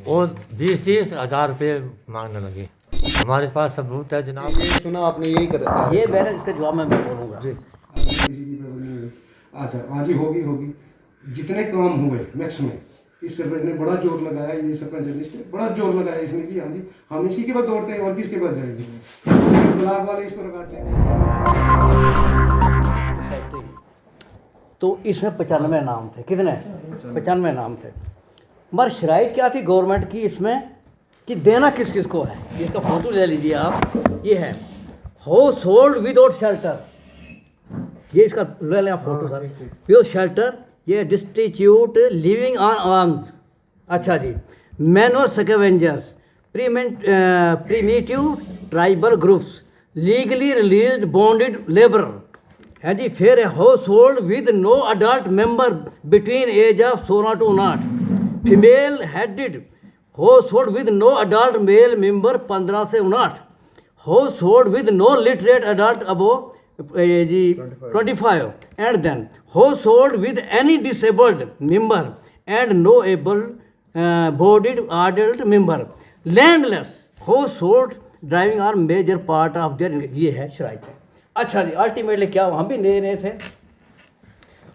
वो 20-30 हज़ार रुपये मांगने लगी। हमारे पास सबूत है जनाब। ये सुना आपने, यही कर ये मैंने इसका जवाब मैं बोलूँगा जी। अच्छा हाँ जी, होगी जितने काम हुए मैक्सिमम इस सरपंच ने बड़ा जोर लगाया, ये सरपंच लिस्ट ने बड़ा जोर लगाया इसने कि हाँ जी हम इसी के बाद दौड़ते हैं और किसके पास जाएंगे, ब्लॉक वाले इसको रगाड़ते हैं। तो इसमें 95 नाम थे। कितने? 95 नाम थे। मगर शराइत क्या थी गवर्नमेंट की इसमें कि देना किस किस को है। इसका फोटो ले लीजिए आप, ये है हाउस होल्ड विदाउट शेल्टर, ये इसका ले लें आप फोटो सर। विदाउट शेल्टर, ये डिस्टिट्यूट लिविंग ऑन आर्म्स, अच्छा जी, manual scavengers, primitive tribal groups, legally released bonded labour है जी। फिर है household with no adult member between age of 16 to 59, female headed household with no adult male member 15 से 59, household with no literate adult above जी 25, and then household with any disabled member and no able bodied adult member, landless household driving are major part of their, ये है शराइत है। अच्छा जी, ultimately क्या हम भी नए थे,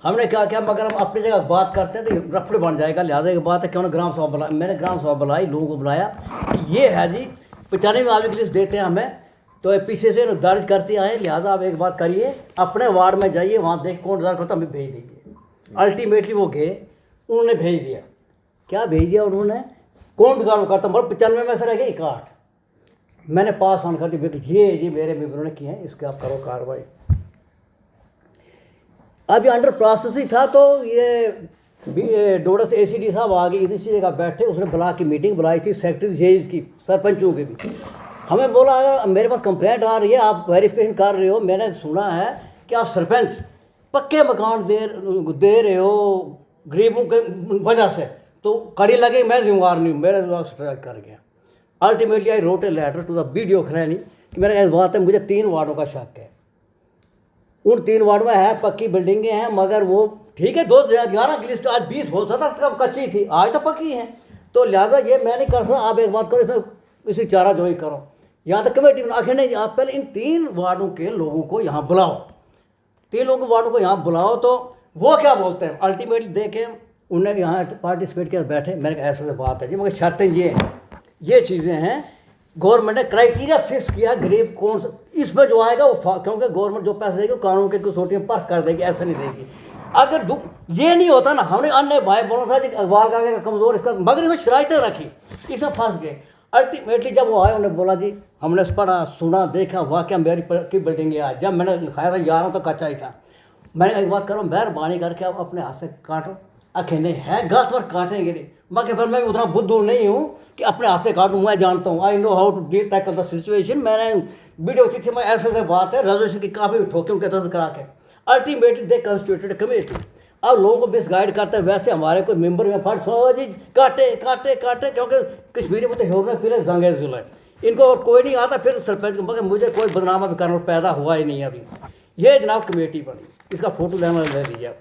हमने क्या किया, मगर हम अपनी जगह बात करते हैं तो रफड़ बन जाएगा, लिहाजा की बात है क्यों ना ग्राम सभा बुला, मैंने ग्राम सभा बुलाई, लोगों को बुलाया कि ये है जी 95 आदमी की लिस्ट देते हैं हमें, तो ये पीछे से दर्ज करते आए, लिहाजा आप एक बात करिए, अपने वार्ड में जाइए, वहाँ देख कौन दर्ज करता हमें भेज दीजिए। अल्टीमेटली वो गए, उन्होंने भेज दिया, क्या भेज दिया उन्होंने, कौन गुजार करता, मतलब 95 में से रह गए 61, मैंने पास ऑन कर दी, ये मेरे मेंबरों ने किए हैं, इसके आप करो कार्रवाई। अभी अंडर प्रोसेस ही था तो ये डोडा से ACD साहब आ गए, इसी जगह बैठे, उसने ब्लॉक की मीटिंग बुलाई थी, सेक्रेटरी जेज की, सरपंचों के भी, हमें बोला अगर मेरे पास कंप्लेंट आ रही है, आप वेरिफिकेशन कर रहे हो, मैंने सुना है कि आप सरपंच पक्के मकान दे रहे हो गरीबों के वजह से, तो कड़ी लगे मैं जिम्मेवार नहीं हूँ, मेरे स्ट्राइक कर गया। Ultimately I wrote a letter to the BDO Kharaini कि मेरा ऐसी बात है, मुझे 3 वार्डों का शक है, उन 3 वार्ड में है पक्की बिल्डिंगें हैं, मगर वो ठीक है 2011 की लिस्ट आज 20 हो सकता कब कच्ची थी, आज तो पक्की है, तो लिहाजा ये मैं नहीं कर सकता, आप एक बात करो, इसमें इसी चारा जोई करो, यहाँ तक कमेटी में आखिर नहीं, आप पहले इन 3 वार्डों के लोगों को यहाँ बुलाओ, 3 लोगों को वार्डों को यहाँ बुलाओ, तो वो क्या बोलते हैं। अल्टीमेटली देखें उन्हें यहाँ पार्टिसिपेट किया, बैठे, मैंने कहा ऐसे बात है जी, मगर शर्तें ये हैं, ये चीज़ें हैं, गवर्नमेंट ने क्राइटेरिया फिक्स किया, गरीब कौन सा इस पर जो आएगा वो, क्योंकि गवर्नमेंट जो पैसे देगी कानून के कसौटी में परख कर देगी, ऐसा नहीं देगी। अगर ये नहीं होता ना, हमने अन्य भाई बोला था कि अखबार का कमज़ोर इसका, मगर इसमें शराइतें रखी, इसमें फंस गए। अल्टीमेटली जब वो आए, उन्होंने बोला जी हमने पढ़ा सुना देखा, वाकया मेरी की बिल्डिंग है, जब मैंने लिखाया था 11 तो कच्चा ही था, मैंने एक बात करो, मेहरबानी करके आप अपने हाथ से काटो, आखिर नहीं है गलत पर काटेंगे नहीं, मगर फिर मैं उतना बुद्धू नहीं हूँ कि अपने हाथ से काटूँ, मैं जानता हूँ, I know how to deal tackle the situation. मैंने वीडियो चिट्ठी में ऐसे बात है, रेजोल्यूशन की काफ़ी ठोके उनके तरफ करा के, अल्टीमेटली दे कंस्टिट्यूटेड कमेटी। अब लोगों को मिसगाइड करते हैं, वैसे हमारे कोई मेंबर में फट सो जी काटे काटे काटे, क्योंकि कश्मीरी में तो होने फिर जंगे जुले, इनको और कोई नहीं आता, फिर सरपंच, मगर मुझे कोई बदनामा भी करना पैदा हुआ ही नहीं अभी। ये जनाब कमेटी बनी, इसका फोटो लेना ले लीजिए।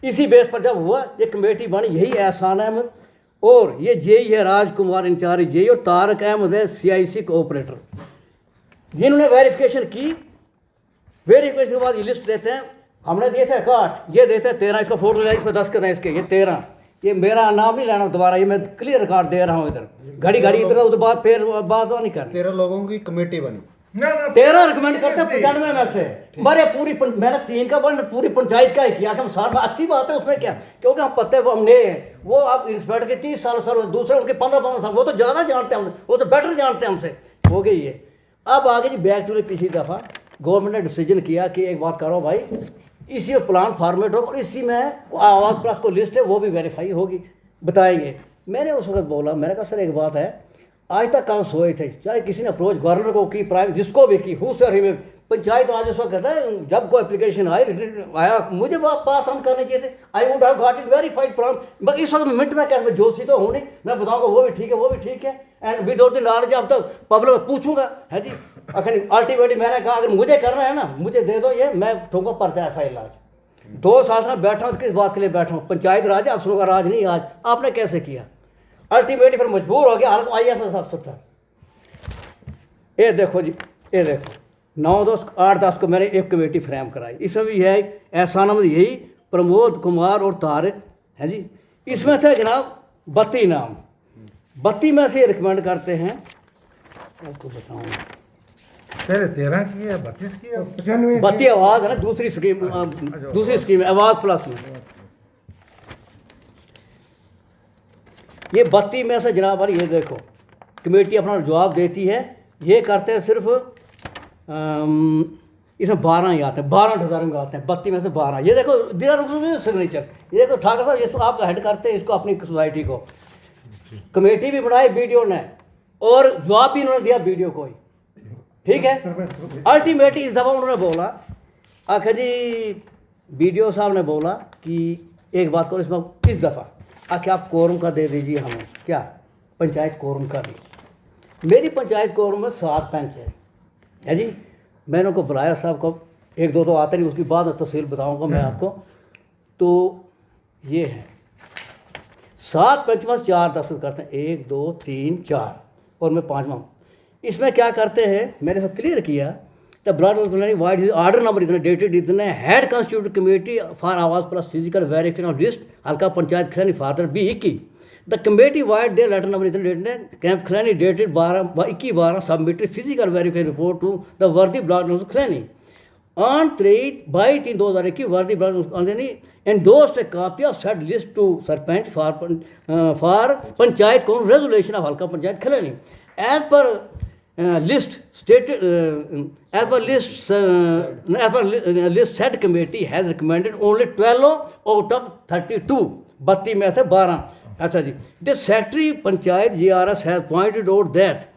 इसी बेस पर जब हुआ ये कमेटी बनी, यही एहसान अहमद और ये जेई है राजकुमार इंचार्ज जेई, और तारक अहमद है CIC कोऑपरेटर, जिन्होंने वेरिफिकेशन की। वेरिफिकेशन के बाद ये लिस्ट देते हैं, हमने दिए थे 61, ये देते हैं 13, इसका फोटो ले, इसमें 10 के दें इसके, ये 13, ये मेरा नाम नहीं लेना दोबारा, ये मैं क्लियर रिकॉर्ड दे रहा हूँ, इधर घड़ी इधर उधर बात फिर बात नहीं करनी। 13 लोगों की कमेटी बनी, 13 रिकमेंड करते हैं 95 में से, मरे पूरी मैंने 3 का बन पूरी पंचायत का ही किया कि हम साल में, अच्छी बात है उसमें क्या, क्योंकि हम पत्ते हमने वो आप इंस्पेक्टर के 30 साल सर, दूसरे उनके 15 साल, वो तो ज़्यादा जानते हैं, वो तो बेटर जानते हैं हमसे, हो गई है। अब आगे जी बैक टू पिछली दफ़ा गवर्नमेंट ने डिसीजन किया कि एक बात करो भाई, इसी में प्लान फॉर्मेट हो और इसी में आवाज़ प्लस को लिस्ट है वो भी वेरीफाई होगी, बताएंगे। मैंने उस वक्त बोला, मैंने कहा सर एक बात है, आज तक काम सोए थे, चाहे किसी ने अप्रोच गवर्नर को की, प्राइवेट जिसको भी की, हु सर ही पंचायत राजस्व कहता है, जब कोई एप्लीकेशन आया मुझे पास ऑन करने चाहिए थे, I would have got it verified from, but इस वक्त मिनट में क्या जोशी तो हूँ नहीं, मैं बताऊँगा वो भी ठीक है, वो भी ठीक है, एंड विदाउट द नॉलेज अब तक पब्लिक में पूछूंगा है जी। अखिर अल्टीमेटली मैंने कहा अगर मुझे करना है ना, मुझे दे दो ये, मैं ठोको पर्चा FIR लाज। 2 साल से मैं बैठा हूँ, किस बात के लिए बैठा हूँ, पंचायत राज है, अफसरों का राज नहीं। आज आपने कैसे किया, अल्टीमेटली फिर मजबूर हो गया, हालांकि IAS अफसर था। ये देखो जी, ये देखो 9-10-8-10 को मैंने एक कमेटी फ्रेम कराई। इसमें भी है एहसान अहमद, यही प्रमोद कुमार और तारिक हैं जी। इसमें थे जनाब 32 नाम। 32 में से रिकमेंड करते हैं, आपको बताऊँ, पहले 13 की है, 32 की है, 32 आवाज़ है ना, दूसरी स्कीम आवाज़ प्लस में। ये 32 में से जनाब वाली, ये देखो कमेटी अपना जवाब देती है। ये करते हैं सिर्फ इसमें 12 ही आते हैं, 12 डिज़ाइनिंग आते हैं, 32 में से 12। ये देखो दिया सिग्नेचर, ये देखो ठाकर साहब, ये आप हेड करते हैं इसको, अपनी सोसाइटी को। कमेटी भी बनाई वीडियो ने, और जवाब भी उन्होंने दिया वीडियो को ही, ठीक है। अल्टीमेटली इस दफ़ा उन्होंने बोला, आखिर जी वीडियो साहब ने बोला कि एक बात करो इसमें, इस दफ़ा आखिर आप कोरम का दे दीजिए हमें, क्या पंचायत कोरम का भी। मेरी पंचायत कोरम में 7 पंच है जी। मैंने उनको बुलाया साहब को, 1-2 तो आते नहीं, उसकी बाद में तफसील बताऊंगा मैं आपको। तो ये है 7 पंच में 4 दस्तखत करते हैं, 1 2 3 4 और मैं 5वां। इसमें क्या करते हैं, मैंने सब क्लियर किया। The blood vide order number इतने डेटेड इतने हेड कंस्टिट्यूट कमेटी फॉर आवाज plus physical verification of list हल्का panchayat Khilani father B 21 the committee vide their letter number इतने dated camp Khilani dated 12/21/12 submitted physical verification report to the वर्दी block Khilani on 3/3/2021 वर्दी block endorsed a copy of said list to sarpanch for panchayat कौन resolution of हल्का panchayat खिलानी as per list stated as per list said committee has recommended only 12 out of 32 32 में से 12। अच्छा जी, the secretary panchayat GRS has pointed out that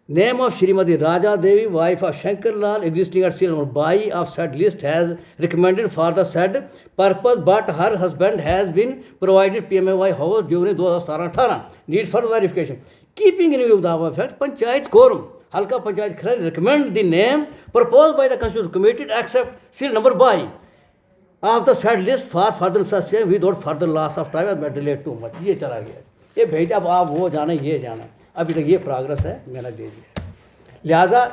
name of Shrimati Raja Devi, wife of Shankar Lal, existing at serial number 22 of said list, has recommended for the said purpose, but her husband has been provided PMAY house during 2017-18. Need for verification. Keeping in view of the above fact, Panchayat Quorum, Halka Panchayat Khilani recommend the name proposed by the Constitutional Committee except serial number 22 of the said list for further success without further loss of time and delayed too much. ये चला गया, ये भेजा। अब आप वो जाने, ये जाना, अभी तक ये प्रोग्रेस है, मैंने दे दिया। लिहाजा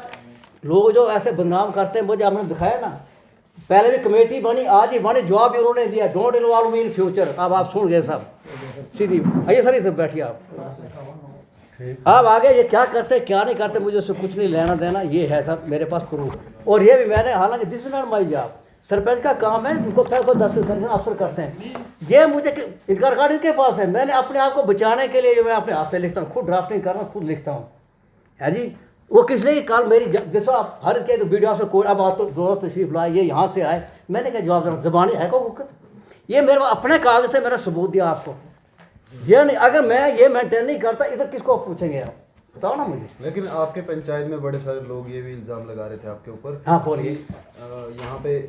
लोग जो ऐसे बदनाम करते हैं, मुझे आपने दिखाया ना, पहले भी कमेटी बनी, आज ही बनी, जवाब भी उन्होंने दिया, don't involve me in future. अब आप सुन गए सब सीधी। आइए सर, इधर बैठिए आप। अब आगे ये क्या करते क्या नहीं करते, मुझे उससे कुछ नहीं लेना देना। ये है सर मेरे पास प्रूफ। और ये भी मैंने, हालांकि this is not my job, sarpanch का काम है, उनको पहले को 10 अफसर करते हैं। ये मुझे इनका रिकॉर्ड इनके पास है। मैंने अपने आप को बचाने के लिए मैं अपने हाथ से लिखता हूँ, खुद ड्राफ्टिंग करना खुद लिखता हूँ, है जी। वो किस लिए कल मेरी जैसा आप हर के वीडियो से कोई, अब आप तो दो तशरीफ लाए, ये यहाँ से आए, मैंने क्या जवाब देना, ज़बानी है को बुक, ये मेरे अपने कागज से मेरा सबूत दिया आपको। ये नहीं, अगर मैं ये मेंटेन नहीं करता, इधर किसको पूछेंगे आप, बताओ ना मुझे। लेकिन आपके पंचायत में बड़े सारे लोग ये भी इल्ज़ाम लगा रहे थे आपके ऊपर। हाँ बोलिए। यहाँ पे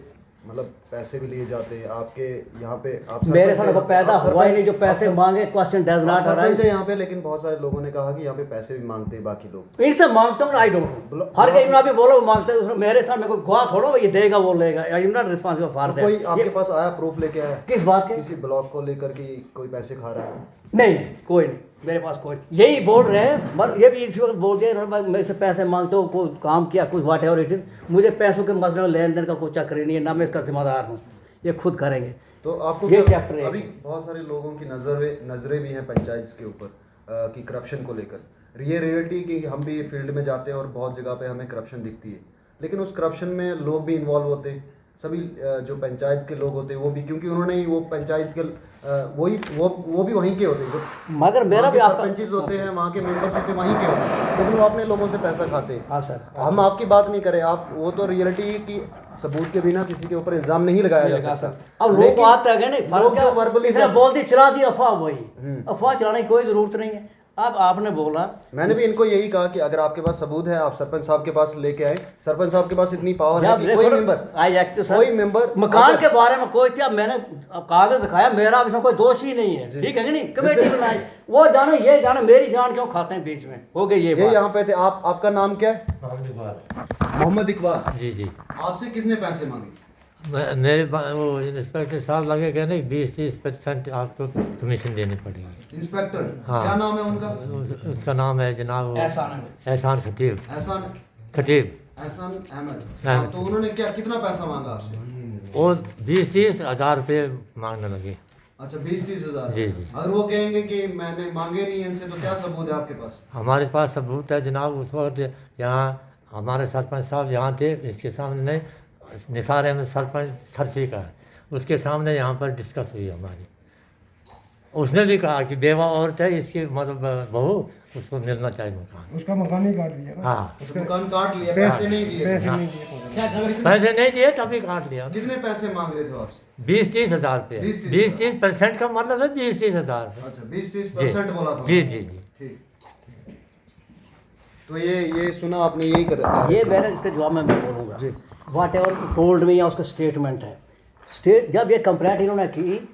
मतलब पैसे भी लिए जाते हैं आपके यहाँ पे। आप मेरे साथ को पैदा हुआ ही नहीं जो पैसे मांगे, क्वेश्चन डज नॉट सरपंच है यहाँ पे, लेकिन बहुत सारे लोगों ने कहा कि यहाँ पे पैसे भी मांगते हैं बाकी लोग। इनसे मांगता हूँ, आई डोंट, हर कहीं अभी बोलो मांगते हैं, मेरे सामने कोई गवाह थोड़ा ये देगा वो लेगा, I am not responsible for that. कोई आपके पास आया, प्रूफ लेके आया किस बात के? किसी ब्लॉक को लेकर कि कोई पैसे खा रहा है? नहीं, कोई नहीं, मेरे पास कोई, यही बोल रहे हैं, बस ये भी इसी वक्त बोल दिया मेरे से पैसे मांगते हो, कोई काम किया, कुछ वाट एवर इट इज, मुझे पैसों के मसले में लेन देन का कोई चक्कर नहीं है, ना मैं इसका जिम्मेदार हूँ, ये खुद करेंगे। तो आपको ये चैप्टर है। अभी बहुत सारे लोगों की नज़रें भी हैं पंचायत के ऊपर कि करप्शन को लेकर। ये रियलिटी कि हम भी फील्ड में जाते हैं और बहुत जगह पे हमें करप्शन दिखती है, लेकिन उस करप्शन में लोग भी इन्वॉल्व होते हैं, सभी जो पंचायत के लोग होते हैं वो भी, क्योंकि उन्होंने ही वो पंचायत के वो भी वहीं के होते हैं। मगर मेरा भी सरपंचेस होते हैं, वहाँ के मेंबर्स होते हैं वहीं के होते हैं, लेकिन वो अपने लोगों से पैसा खाते हैं। हाँ सर, हम आपकी बात नहीं करें, आप वो तो रियलिटी की सबूत के बिना किसी के ऊपर इल्जाम नहीं लगाया जा सकता। अब लोग आते हैं नहीं, लोग जो वर्बली बोल दी, चला दी अफवाह, वही अफवाह चलाने की कोई जरूरत नहीं है। अब आपने बोला, मैंने भी इनको यही कहा कि अगर आपके पास सबूत है, आप सरपंच साहब के पास लेके आए। सरपंच साहब के पास इतनी पावर है कि कोई मेंबर मकान के बारे में कोई क्या, मैंने कागज दिखाया, मेरा इसमें कोई दोष ही नहीं है, ठीक है कि नहीं, कमेटी बनाई, वो जाने ये जाने, मेरी जान क्यों खाते हैं बीच में, हो गई ये यहाँ पे थे। आपका नाम क्या है? मोहम्मद इकबाल जी जी। आपसे किसने पैसे मांगे? वो इंस्पेक्टर साहब लगे कह नहीं 20-30% आपको कमीशन देनी पड़ेगी। इंस्पेक्टर हाँ। क्या नाम है उनका? उसका नाम है जनाब एहसान खतीब। एहसान खतीब एहसान अहमद। अहमद। तो उन्होंने क्या कितना पैसा मांगा आपसे? वो 20-30 हज़ार रुपये मांगने लगे। अच्छा 20-30 हज़ार। जी, जी। अगर वो कहेंगे कि मैंने मांगे नहीं इनसे तो क्या सबूत है आपके पास? हमारे पास सबूत है जनाब। उस वक्त यहाँ हमारे सरपंच साहब यहाँ थे, इसके सामने निसार अहमद सरपंच सरसी का है, उसके सामने यहाँ पर डिस्कस हुई हमारी। उसने भी कहा कि बेवा औरत है, इसकी मतलब बहू, उसको मिलना चाहिए मकान। उसका मकान ही काट दिया ना। हाँ, तो मकान काट लिया, पैसे नहीं दिए? पैसे नहीं दिए। पैसे नहीं दिए तभी काट लिया। कितने पैसे मांग रहे थे वो आपसे? 20-30 हज़ार रुपये। 20-30% का मतलब है 20-30 हज़ार। अच्छा 20-30% बोला था? जी जी जी। ठीक। तो ये सुना आपने, यही कर ये मैंने इसके जवाब में मैं बोलूँगा जी। वाट एवर टोल्ड मी या उसका स्टेटमेंट है। जब ये कंप्लेंट इन्होंने की,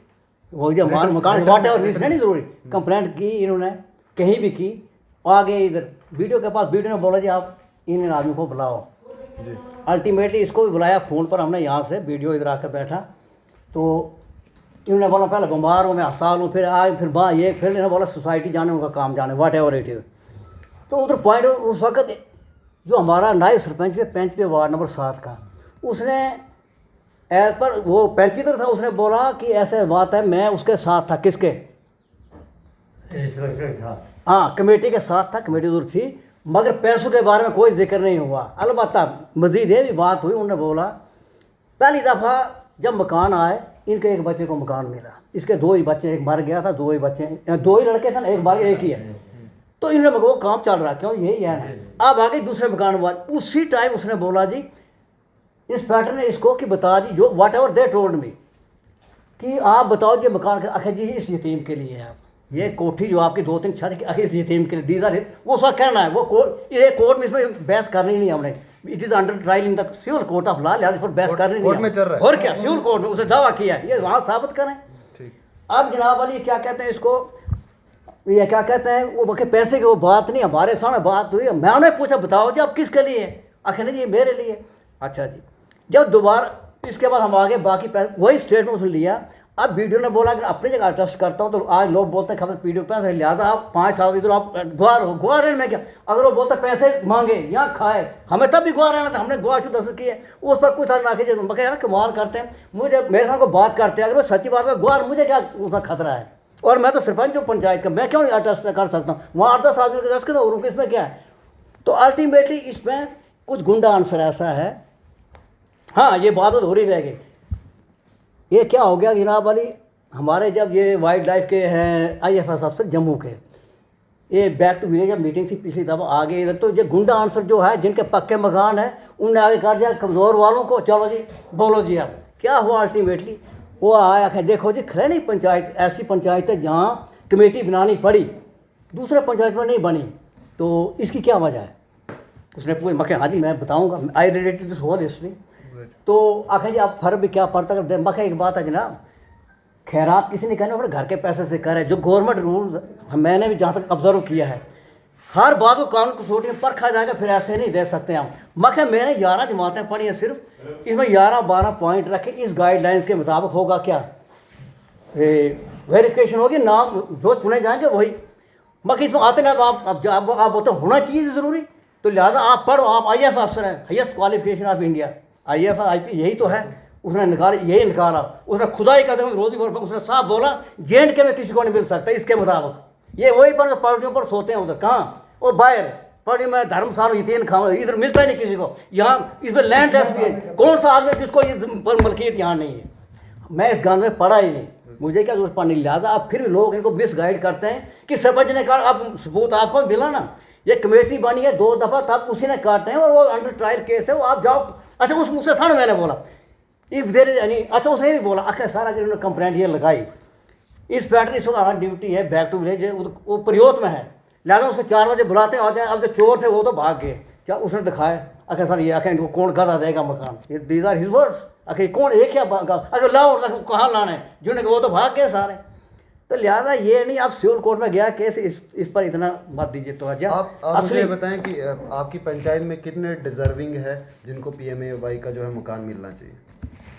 वो जब मकान वाट एवर नहीं ज़रूरी, कंप्लेंट की इन्होंने कहीं भी की, आगे इधर वीडियो के पास वीडियो ने बोला जी आप इन आदमी को बुलाओ। अल्टीमेटली इसको भी बुलाया फ़ोन पर हमने, यहाँ से वीडियो इधर आकर बैठा तो इन्होंने बोला पहले बीमार हूँ मैं, अस्पताल हूँ, फिर आए, फिर ये फिर इन्होंने बोला सोसाइटी जाने, उनका काम जाने, वाट एवर इट इज़। तो उधर पॉइंट उस वक्त जो हमारा नायब सरपंच पे वार्ड नंबर 7 का, उसने एज पर वो पैंच इधर था, उसने बोला कि ऐसे बात है, मैं उसके साथ था। किसके? हाँ, कमेटी के साथ था, कमेटी उधर थी, मगर पैसों के बारे में कोई जिक्र नहीं हुआ। अलबत्ता मज़ीद ये भी बात हुई, उन्होंने बोला पहली दफ़ा जब मकान आए, इनके एक बच्चे को मकान मिला, इसके 2 ही बच्चे, एक मर गया था, 2 ही बच्चे, 2 ही लड़के थे ना, एक मर गया, एक ही है। तो इन्होंने वो काम चल रहा, क्यों यही है ना। अब आगे दूसरे मकान वाले, उसी टाइम उसने बोला जी, इंस्पेक्टर ने इसको कि बता दी जो वाट एवर दे टोल्ड मी कि आप बताओ जी मकान का। आखिर जी इस यतीम के लिए है, आप ये कोठी जो आपकी 2-3 छत की, आखिर इस यतीम के लिए दीदार वो उसका कहना है। वो कोर्ट में इसमें बहस करनी नहीं हमने, it is under trial in the civil court of law, लिहाजा इस पर बहस करनी कोर्ट में चल रहा है। और क्या सिविल कोर्ट में उसने दावा किया है, ये वहाँ साबित करें। अब जनाब वाली क्या कहते हैं इसको, ये क्या कहते हैं, वो बाकी पैसे की वो बात नहीं, हमारे सामने बात हुई, मैंने पूछा बताओ जी आप किसके लिए? आखिर नहीं ये मेरे लिए। अच्छा जी, जब दोबारा इसके बाद हम आगे बाकी पैसे वही स्टेटमेंट उसने लिया। अब वीडियो ने बोला कि अपनी जगह ट्रस्ट करता हूँ, तो आज लोग बोलते हैं खबर पीडियो पैसे, लिहाजा आप 5 साल इधर आप गुआ रहने में क्या। अगर वो बोलता पैसे मांगे या खाए, हमें तब भी गुआ रहना था, हमने गुआ शुद्ध किए, उस पर कुछ ना कीजिए। मैं यार कमाल करते हैं, मुझे मेरे साथ को बात करते हैं, अगर वो सच्ची बात है गुआ, मुझे क्या उसका खतरा है? और मैं तो सरपंच हूँ पंचायत का, मैं क्यों नहीं अटेस्ट कर सकता हूँ? वहाँ 8-10 आदमी के 10 के तो इसमें क्या है? तो अल्टीमेटली इसमें कुछ गुंडा आंसर ऐसा है। हाँ, ये बात हो रही रह गई। ये क्या हो गया जनाब वाली, हमारे जब ये वाइल्ड लाइफ के हैं IFS अफसर जम्मू के, ये बैक टू विलेज जब मीटिंग थी पिछली दफ़ा, आगे इधर तो ये गुंडा आंसर जो है जिनके पक्के मकान है, उनने आगे कर दिया कमज़ोर वालों को, चलो जी बोलो जी। अब क्या हुआ अल्टीमेटली, वो आया कि देखो जी खरे नहीं, पंचायत ऐसी पंचायत है जहाँ कमेटी बनानी पड़ी, दूसरे पंचायत में नहीं बनी, तो इसकी क्या वजह है? उसने पूछा, मैं हाँ जी मैं बताऊँगा, I related this whole history. तो आखिर जी आप फर्क भी क्या पड़ता है? मैं एक बात है जनाब, खैरात किसी ने कहना अपने घर के पैसे से करे, जो गवर्नमेंट रूल मैंने भी जहाँ तक ऑब्जर्व किया है, हर बात को कानून कसौटी में परखा जाएगा, फिर ऐसे नहीं दे सकते हम। मैंने 11 जमातें पढ़ी हैं सिर्फ, इसमें 11-12 पॉइंट रखे, इस गाइडलाइंस के मुताबिक होगा क्या, वेरिफिकेशन होगी, नाम जो चुने जाएंगे वही। बाकी इसमें आते ना आप बोलते होना चाहिए ज़रूरी, तो लिहाजा आप पढ़ो, आप IAS अफसर हैं, highest qualification of India, IAS IP यही तो है। उसने यही निकाला, उसने खुदाई का रोजी उसने साफ बोला J&K में किसी को नहीं मिल सकता इसके मुताबिक। ये वही पर पार्टियों पर सोते हैं उधर, कहाँ और बाहर पार्टी में धर्मशाला यतीन खाओ, इधर मिलता ही नहीं किसी को। यहाँ इसमें लैंड टेस्ट भी है, कौन सा आदमी जिसको इस पर मलकियत यहाँ नहीं है? मैं इस गांव में पढ़ा ही नहीं, मुझे क्या जरूरत पढ़ने। लिहाजा अब फिर भी लोग इनको मिसगाइड करते हैं कि सरपंच ने कहा, अब सबूत आपको मिला ना, ये कमेटी बनी है 2 दफ़ा, तब उसी ने काटे हैं और वो अंडर ट्रायल केस है, वो आप जाओ। अच्छा उस मुझसे साढ़े मैंने बोला इफ़ देर इज एनी, अच्छा उसने भी बोला आखिर सारा अगर उन्होंने कंप्लेंट ये लगाई, इस पैटर्न इस वक्त ड्यूटी है बैक टू विलेज, वो प्रयोत में है, लिहाजा उसको 4 बजे बुलाते आ जाए। अब जो चोर थे वो तो भाग गए, क्या उसने दिखाया आखिर सर ये आखिर इनको कौन गदा देगा मकान, ये दीज आर हिज वर्ड्स, आखिर कौन एक क्या अगर लाओ कहाँ लाना है, जिन्होंने वो तो भाग गए सारे। तो लिहाजा ये नहीं, आप सिविल कोर्ट में गया केस, इस पर इतना मत दीजिए तो आप मुझे बताएं कि आपकी पंचायत में कितने डिजर्विंग है जिनको PMAY का जो है मकान मिलना चाहिए?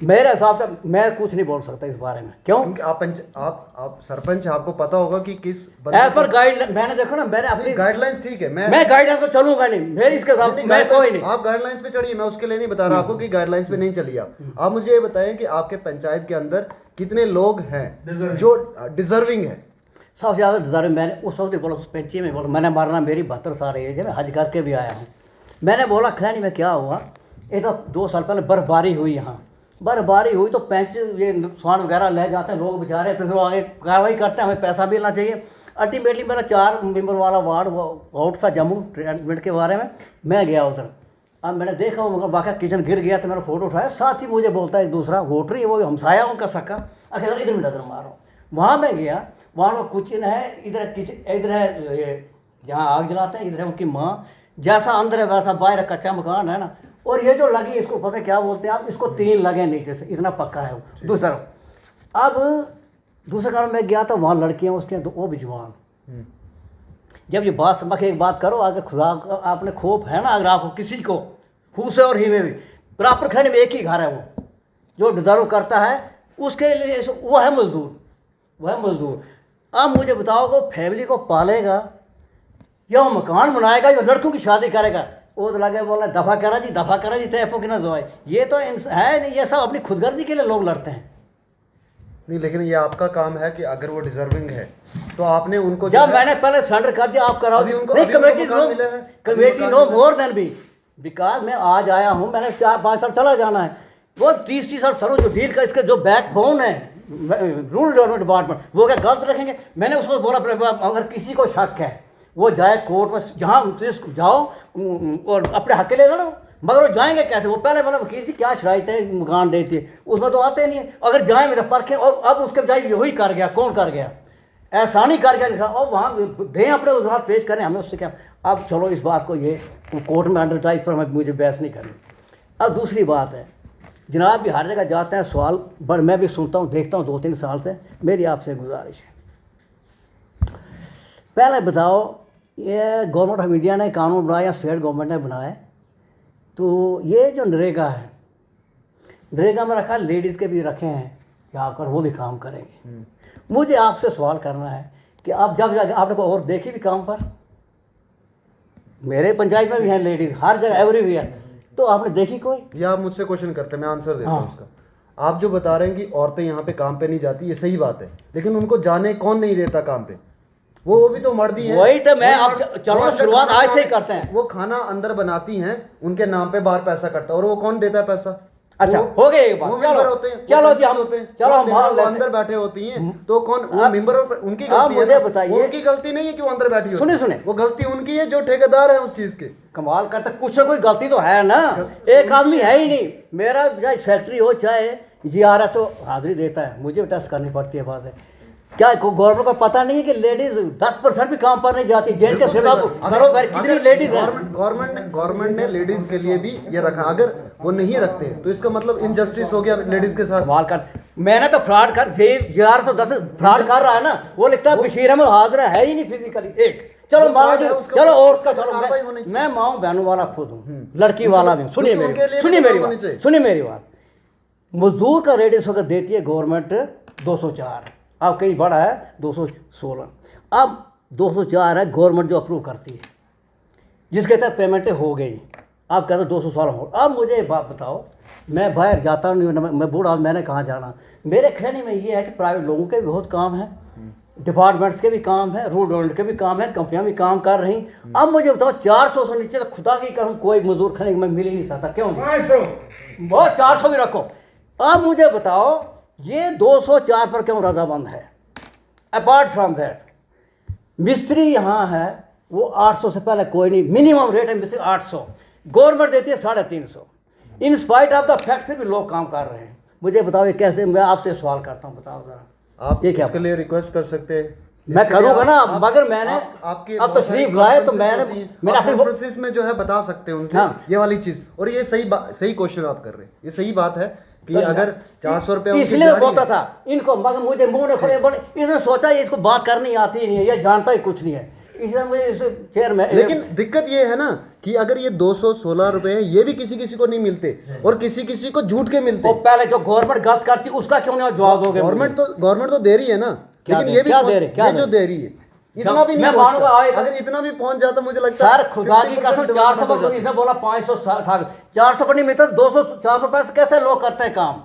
मेरे हिसाब से मैं कुछ नहीं बोल सकता इस बारे में। क्यों? क्योंकि आप सरपंच हैं, आपको पता होगा कि किस ऐप पर गाइड मैंने देखो ना, मैंने अपनी गाइडलाइंस ठीक है, मैं गाइडलाइन को चलूंगा नहीं, मेरी इसके साथ मैं कोई नहीं। आप गाइडलाइंस पे चढ़िए, मैं उसके लिए नहीं बता रहा आपको कि गाइडलाइंस पे नहीं चलिए। आप मुझे ये बताएं कि आपके पंचायत के अंदर कितने लोग हैं जो डिजर्विंग है? सबसे ज़्यादा डिजर्विंग मैंने उस वक्त ही बोला, उस पंची में बोला, मैंने मारना मेरी 72 साल एज है, मैं हज करके भी आया हूँ। मैंने बोला खैनी में क्या हुआ, ये तो 2 साल पहले बर्फबारी हुई, यहाँ बर्फबारी हुई तो पेंच ये नुकसान वगैरह ले जाते हैं लोग बेचारे, तो फिर आगे कार्रवाई करते हैं, हमें पैसा मिलना चाहिए। अल्टीमेटली मेरा 4 मेंबर वाला वार्ड आउट था जम्मू ट्रीटमेंट के बारे में, मैं गया उधर। अब मैंने देखा वो वाक़ई किचन गिर गया, तो मैंने फ़ोटो उठाया, साथ ही मुझे बोलता है एक दूसरा वोटर ही, वो हमसाया उनका सक्का, अकेला इधर नजर मारो। वहाँ मैं गया, वहाँ किचन है, इधर किचन, इधर है ये जहाँ आग जलाते हैं, इधर है उनकी माँ, जैसा अंदर है वैसा बाहर कच्चा मकान है ना। और ये जो लगी इसको पता है क्या बोलते हैं आप, इसको 3 लगे नीचे से, इतना पक्का है वो दूसरा। अब दूसरे कारण मैं गया तो वहाँ लड़कियाँ उसके तो वो भी जवान। जब ये बात समझ एक बात करो, अगर खुदा आपने खौफ है ना, अगर आपको किसी को फूसे और ही में भी प्रॉपर खंड में एक ही घर है, वो जो डिजर्व करता है उसके लिए वो है मजदूर, वह है मजदूर। अब मुझे बताओ वो फैमिली को पालेगा या वो मकान बनाएगा या लड़कों की शादी करेगा? वो तो लगे बोलना दफ़ा करा जी तैफों की ना जोए। ये तो है नहीं, ये सब अपनी खुदगर्जी के लिए लोग लड़ते हैं। नहीं, लेकिन ये आपका काम है कि अगर वो डिजर्विंग है तो आपने उनको जब मैंने पहले सरेंडर कर दिया, आप कराओ committee no more than be, because मैं आज आया हूँ, मैंने 4-5 साल चला जाना है। वो 30 साल सरों जो डील का इसके जो बैकबोन है रूरल डेवलपमेंट डिपार्टमेंट, वो क्या गलत रखेंगे? मैंने उसको बोला अगर किसी को शक है वो जाए कोर्ट में, जहाँ जाओ और अपने हक के लिए लड़ो। मगर वो जाएंगे कैसे? वो पहले मतलब वकील जी क्या शराइत है मकान देती है, उसमें तो आते नहीं है। अगर जाए मेरे परखें, और अब उसके बजाय यही कर गया, कौन कर गया? एहसानी कर गया लिखा, और वहाँ दें अपने उजरात पेश करें, हमें उससे क्या। अब चलो इस बात को ये कोर्ट में अंडर टाइप पर मुझे बहस नहीं करनी। अब दूसरी बात है, जनाब भी हर जगह जाते हैं सवाल, पर मैं भी सुनता हूँ देखता हूँ 2-3 साल से। मेरी आपसे गुजारिश है, पहले बताओ ये गवर्नमेंट ऑफ इंडिया ने कानून बनाया, स्टेट गवर्नमेंट ने बनाया, तो ये जो नरेगा है, नरेगा में रखा लेडीज़ के भी रखे हैं कि आप कर वो भी काम करेंगे। मुझे आपसे सवाल करना है कि आप जब जाके आपने को और देखी भी काम पर, मेरे पंचायत में भी हैं लेडीज़ हर जगह एवरीवेयर, तो आपने देखी कोई? या आप मुझसे क्वेश्चन करते हैं, मैं आंसर देता हूँ उसका। आप जो बता रहे हैं कि औरतें यहाँ पे काम पे नहीं जाती, ये सही बात है, लेकिन उनको जाने कौन नहीं देता काम पे? वो भी तो मर्द ही है। वही तो मैं अब चलो शुरुआत आज से ही करते हैं। वो खाना अंदर बनाती हैं, उनके नाम पे बाहर पैसा कटता है, और वो कौन देता है पैसा? अच्छा हो गई एक बात, चलो जी हम चलो हम अंदर बैठे होती हैं, तो कौन वो मेंबर? उनकी गलती है? मुझे बताइए, उनकी गलती नहीं है कि वो अंदर बैठी हो। सुने वो गलती उनकी है जो ठेकेदार है उस चीज के। कमाल करता, कुछ ना कोई गलती तो है ना, एक आदमी है ही नहीं। मेरा चाहे सेक्रेटरी हो चाहे GRS हो, हाजिरी देता है, मुझे टेस्ट करनी पड़ती है। बात है क्या गवर्नमेंट को पता नहीं है कि लेडीज 10% भी काम पर नहीं जाती? जेल के सेवा करो कितनी लेडीज है? गवर्नमेंट ने लेडीज के लिए भी ये रखा, अगर वो नहीं रखते तो इसका मतलब इनजस्टिस हो गया लेडीज के साथ। कमाल कर, मैंने तो फ्रॉड कर GR110 फ्रॉड कर रहा है ना, वो लिखता है बशीर अहमद हाजिर है ही नहीं फिजिकली एक। चलो मानो चलो और का चलो, मैं माँ बहनों वाला खुद हूँ, लड़की वाला भी हूँ। सुनिए मेरी बात, मजदूर का रेट इस वक्त देती है गवर्नमेंट 204, अब कहीं बड़ा है 216, अब 204 है गवर्नमेंट जो अप्रूव करती है, जिसके तहत पेमेंटें हो गई। आप कहते हो 216 हो। अब मुझे एक बात बताओ, मैं बाहर जाता हूँ, मैं बूढ़ा, मैंने कहाँ जाना? मेरे कहने में ये है कि प्राइवेट लोगों के भी बहुत काम है, डिपार्टमेंट्स के भी काम है, रूरल डेवलपमेंट के भी काम है, कंपनियां भी काम कर रही। अब मुझे बताओ 400 से नीचे तो खुदा की कसम कोई मजदूर खने में मिल ही नहीं सकता। क्यों? बहुत 400 भी रखो। अब मुझे बताओ ये 204 पर क्यों रजामंद है? अपार्ट फ्रॉम दैट मिस्त्री यहाँ है वो 800 से पहले कोई नहीं, मिनिमम रेट है मिस्त्री 800, गवर्नमेंट देती है 350। In spite of the fact फिर भी लोग काम कर रहे हैं। मुझे बताओ ये कैसे? मैं आपसे सवाल करता हूँ, बताओ जरा। आप इसके लिए रिक्वेस्ट कर सकते हैं, मैं करूँगा ना, मगर मैंने आपके अब तशरीफ लाए तो मैंने अपने कॉन्फ्रेंसेस में जो है बता सकते हैं उनसे ये वाली चीज़। और ये सही क्वेश्चन आप कर रहे हैं, ये सही बात है कि अगर 400 रुपये इसलिए बोलता था इनको, मगर मुझे मुंह ने खड़े बड़े, इसने सोचा ये इसको बात करनी आती ही नहीं है, ये जानता ही कुछ नहीं है, इसलिए मुझे इस चेयर में लेकिन दिक्कत ये है ना कि अगर ये 216 रुपए है, ये भी किसी किसी को नहीं मिलते और किसी किसी को झूठ के मिलते। वो पहले जो गवर्नमेंट गलत करती उसका क्यों नहीं जवाब दोगे? गवर्नमेंट तो दे रही है ना, लेकिन ये भी जो दे रही है इतना भी नहीं। मैं मानूंगा अगर इतना भी पहुंच जाता मुझे लगता है सर खुदा की कसम 400 पर इसने बोला 560 400 पर नहीं मिलता 200 400 पैसे कैसे लोग करते हैं काम?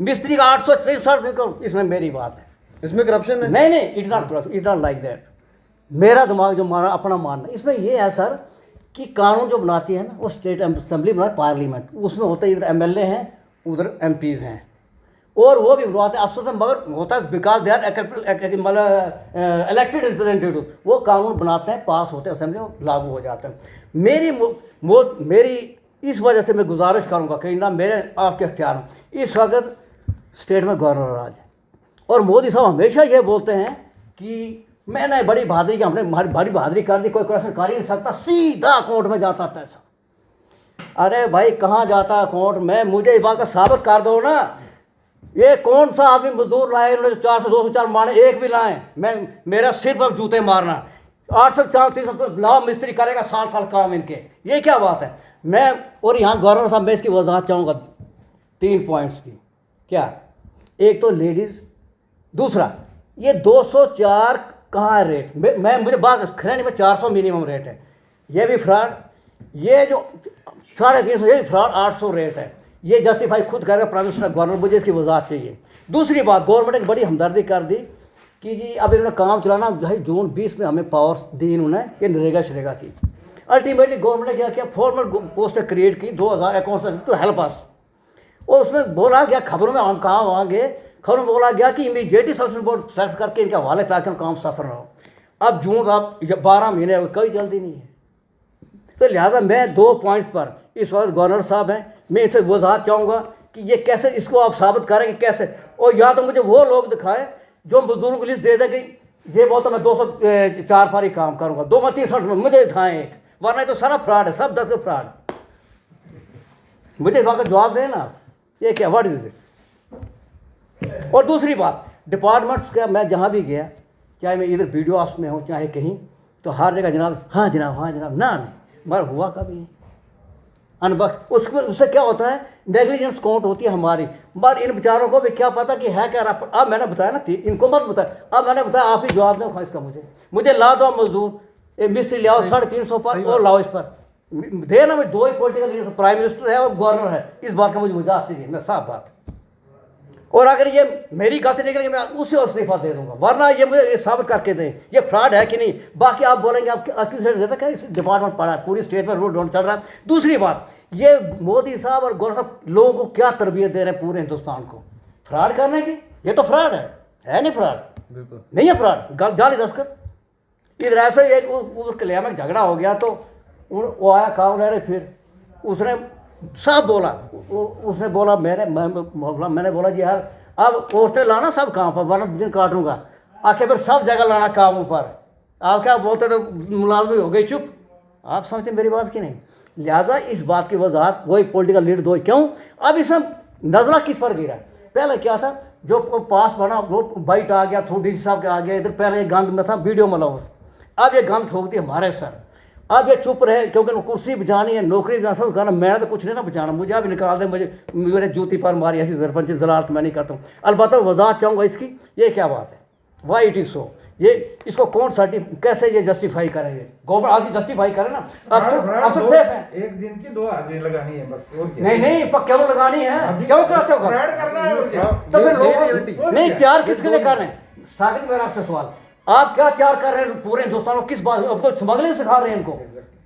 मिस्त्री का 860 इसमें मेरी बात है, इसमें करप्शन है। नहीं इट्स नॉट लाइक दैट। मेरा दिमाग जो माना अपना मानना इसमें ये है सर कि कानून जो बनाती है ना वो स्टेट असेंबली बना पार्लियामेंट, उसमें होता है इधर MLA हैं उधर MPs हैं और वो भी बनवाते हैं अफसर से, मगर होता है बिकॉज दे आर मतलब इलेक्टेड रिप्रेजेंटेटिव, वो कानून बनाते हैं, पास होते हैं असेंबली में, लागू हो जाते हैं। मेरी इस वजह से मैं गुजारिश करूँगा कि ना मेरे आपके अख्तियार में इस वक्त स्टेट में गवर्नर राज है और मोदी साहब हमेशा ये बोलते हैं कि मैंने बड़ी बहादुरी की, हमने हमारी बड़ी बहादुरी कर दी, कोई करप्शन कर ही नहीं सकता, सीधा अकाउंट में जाता पैसा। अरे भाई कहाँ जाता अकाउंट में? मुझे इस बात का साबित कर दो ना। ये कौन सा आदमी मजदूर लाए उन्होंने 400 204 मारे, एक भी लाए? मेरा सिर पर जूते मारना, 800 300 लाओ मिस्त्री करेगा साल काम इनके, ये क्या बात है? मैं और यहाँ गवर्नर साहब मैं इसकी वजाहत चाहूँगा 3 पॉइंट्स की। क्या? एक तो लेडीज़, दूसरा ये 204 कहाँ है रेट? मुझे बात खैर में 400 मिनिमम रेट है, ये भी फ्रॉड, ये जो 350 ये फ्रॉड 800 रेट है, ये जस्टिफाई खुद करेगा प्राइम मिनिस्टर गवर्नर, मुझे इसकी वजाहत चाहिए। दूसरी बात, गवर्नमेंट ने बड़ी हमदर्दी कर दी कि जी अब इन्होंने काम चलाना, भाई जून 20 में हमें पावर दी इन्होंने, ये नरेगा शरेगा की। अल्टीमेटली गवर्नमेंट ने क्या किया, फॉर्मल पोस्टें क्रिएट की 2000 अकाउंट टू हेल्प अस, और उसमें बोला गया, खबरों में हम कहाँ वहाँ गए, खबरों में बोला गया कि इमीडिएटली सब्सिडी बोर्ड सेलेक्ट करके इनके हवाले ताकि काम सफर रहो। अब जून आप 12 महीने कोई जल्दी नहीं है। तो लिहाजा मैं 2 पॉइंट्स पर इस वक्त गवर्नर साहब हैं, मैं इनसे वजाहत चाहूँगा कि ये कैसे इसको आप साबित करें कि कैसे, और या तो मुझे वो लोग दिखाए जो मजदूरों की लिस्ट दे दें कि ये बोलता मैं 204 पर ही काम करूँगा, 2 में 360 में मुझे दिखाएँ एक, वरना तो सारा फ्रॉड है, सब 10 का फ्रॉड। मुझे इस बात का जवाब दें ना, ये क्या व्हाट इज दिस? और दूसरी बात, डिपार्टमेंट्स का मैं जहाँ भी गया, चाहे मैं इधर वीडियो हाउस में हूँ चाहे कहीं, तो हर जगह जनाब हाँ जनाब ना नहीं, मगर हुआ कभी अनबख्श। उसमें उससे क्या होता है, नेग्लिजेंस काउंट होती है हमारी, मगर इन बेचारों को भी क्या पता कि है क्या। अब मैंने बताया ना, इनको मत बताया, अब मैंने बताया, आप ही जवाब दो इसका। मुझे ला दो मजदूर, मिस्त्री ले आओ 350 पर और लाओ इस पर दे ना। मैं 2 ही पॉलिटिकल लीडर, प्राइम मिनिस्टर है और गवर्नर है, इस बात का मुझे वजाहत चाहिए, मैं साफ बात। और अगर ये मेरी गलती निकलेगी मैं उसे इस्तीफा दे दूंगा, वरना ये मुझे ये साबित करके दें ये फ्रॉड है कि नहीं। बाकी आप बोलेंगे आप किस रेट देता, क्या डिपार्टमेंट पड़ा है, पूरी स्टेट में रूल डोंट चल रहा है। दूसरी बात, ये मोदी साहब और गवर्नर साहब लोगों को क्या तरबियत दे रहे हैं पूरे हिंदुस्तान को फ्रॉड करने की? ये तो फ्रॉड है नहीं फ्रॉड? बिल्कुल नहीं है फ्रॉड, जाली दस्कर। इधर ऐसे एक उस कल्याण में झगड़ा हो गया, तो वो आया काम रहे, फिर उसने सब बोला, उसने बोला मैंने बोला जी यार अब पोस्टर लाना सब काम पर, वरना दिन काटूंगा। आखिर फिर सब जगह लाना कामों पर, आप क्या बोलते तो मुलाजमी हो गई चुप। आप समझते मेरी बात की नहीं? लिहाजा इस बात की वजाहत वही पॉलिटिकल लीडर दो। क्यों? अब इसमें नजला किस पर गिरा? पहले क्या था, जो पास बना वो बाइट आ गया, थ्रू DC साहब के आ गया, इधर पहले गंद में था वीडियो मलौस, अब ये गंद ठोक दी हमारे सर। अब ये चुप रहे क्योंकि कुर्सी बचानी है, नौकरी बचाना, सब करना। मैंने तो कुछ नहीं ना बचाना, मुझे अब निकाल दे, मुझे मेरे जूती पर मारी, ऐसी सरपंच जलालत मैं नहीं करता हूँ। अलबत्त वजाहत चाहूँगा इसकी, ये क्या बात है, वाई इट इज़ सो, ये इसको कौन कैसे ये जस्टिफाई करेंगे? गवर्नमेंट आदमी जस्टिफाई करे ना। अफसर सेफ है, एक दिन की 2 हाजिरी लगानी है बस, और नहीं पर क्यों लगानी है, क्यों करते हो? तो फिर लोग नहीं तैयार किसके लिए कर रहे हैं? स्थापित मेरा आपसे सवाल, आप क्या तैयार कर रहे हैं पूरे हिंदुस्तान को? किस बात? अब तो स्मगलिंग सिखा रहे हैं इनको,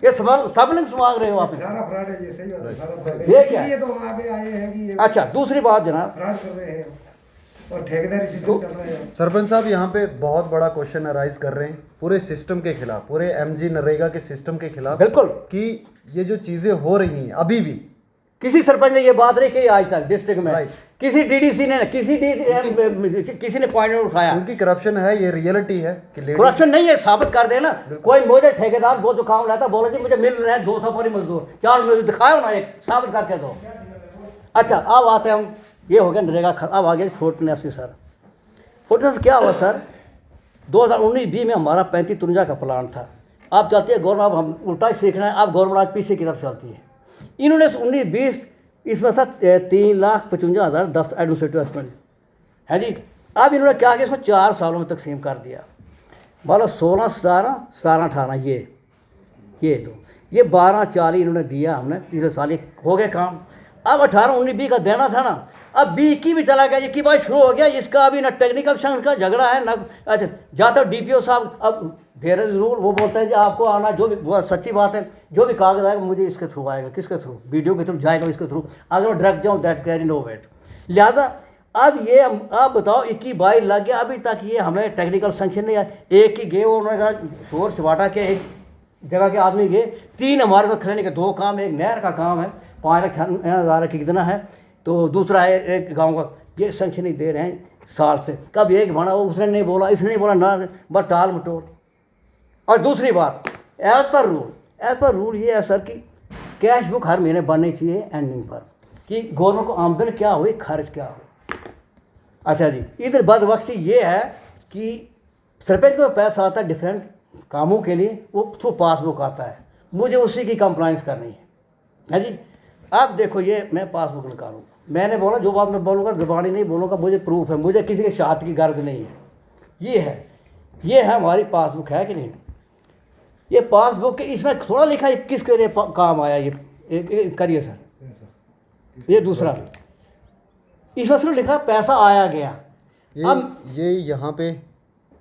ये स्मगलिंग सुना रहे हो आप। सारा फ्रॉड है, ये सही है, सारा फ्रॉड है। ये क्या? ये तो आगे आए हैं कि ये अच्छा दूसरी बात जनाब, फ्रॉड कर रहे हैं और ठेकेदारी सिस्टम चल रहा है। सरपंच साहब यहाँ पे बहुत बड़ा क्वेश्चन अराइज कर रहे हैं पूरे सिस्टम के खिलाफ, पूरे MG नरेगा के सिस्टम के खिलाफ। बिल्कुल, कि ये जो चीजें हो रही हैं अभी भी, किसी सरपंच ने ये बात नहीं कही आज तक डिस्ट्रिक्ट में, किसी DDC ने किसी ने पॉइंट नहीं उठाया। क्योंकि करप्शन है, ये रियलिटी है कि करप्शन नहीं है, साबित कर देना। कोई मुझे ठेकेदार वो जो काम लाता बोला जी मुझे मिल रहे हैं 200 पर ही मजदूर, 4 मजदूर दिखाओ ना, एक साबित करके दो। अच्छा अब आते हैं हम, ये हो गया नरेगा, अब आ गया फोर्टनेस। सर फोर्टनेस क्या हुआ सर, 2019-20 में हमारा 35-53 का प्लान था, आप चलती है गवर्नमेंट, अब हम उल्टा ही सीख रहे हैं, अब गवर्नमेंट आज पीछे की तरफ चलती है। इन्होंने 19-20 इसमें से 3,55,000 दफ्तर एडमिनिस्ट्रेटिव एक्सपेंस है जी। अब इन्होंने क्या किया, इसको 4 सालों में तकसीम कर दिया। बोलो 16, 17, 17, 18 ये दो, ये 12-40 इन्होंने दिया हमने पिछले साल, ये हो गए काम। अब 18, 19, 20 का देना था ना, अब 20 की भी चला गया, 21 बार शुरू हो गया। इसका अभी ना टेक्निकल संघ का झगड़ा है ना, अच्छा जाता DPO साहब अब देयर इज रूल, वो बोलता है कि आपको आना, जो भी वो सच्ची बात है, जो भी कागज आएगा मुझे इसके थ्रू आएगा। किसके थ्रू? वीडियो के थ्रू जाएगा इसके थ्रू। अगर मैं डायरेक्ट जाऊँ दैट कैरी नो वेट। लिहाजा अब ये आप बताओ 21-22 लग गया, अभी तक ये हमें टेक्निकल सेंक्शन नहीं आया। एक ही गए, उन्होंने शोर शबाटा के एक जगह के आदमी गए, 3 हमारे पास खरीदने के 2 काम, एक नहर का काम है 5,00,000 की कितना है, तो दूसरा है एक गांव का, ये सेंक्शन नहीं दे रहे हैं साल से। कब एक बना, उसने नहीं बोला, इसने नहीं बोला, ना बस टाल मटोल। और दूसरी बात, एज पर रूल ये है सर कि कैश बुक हर महीने बननी चाहिए एंडिंग पर, कि गवर्नमेंट को आमदन क्या हुई, खर्च क्या हुई। अच्छा जी, इधर बदबख्ती ये है कि सरपंच को पैसा आता है डिफरेंट कामों के लिए, वो थ्रू पासबुक आता है, मुझे उसी की कंप्लाइंस करनी है जी। अब देखो ये मैं पासबुक निकालूँ, मैंने बोला जो बात मैं बोलूँगा ज़ुबानी नहीं बोलूँगा, मुझे प्रूफ है, मुझे किसी के शहादत की गर्ज नहीं है। ये है हमारी पासबुक, है कि नहीं? ये पासबुक के इसमें थोड़ा लिखा है किसके लिए काम आया, ये करिए सर। ये दूसरा भी इसमें सिर्फ लिखा पैसा आया गया। अब ये यहाँ पे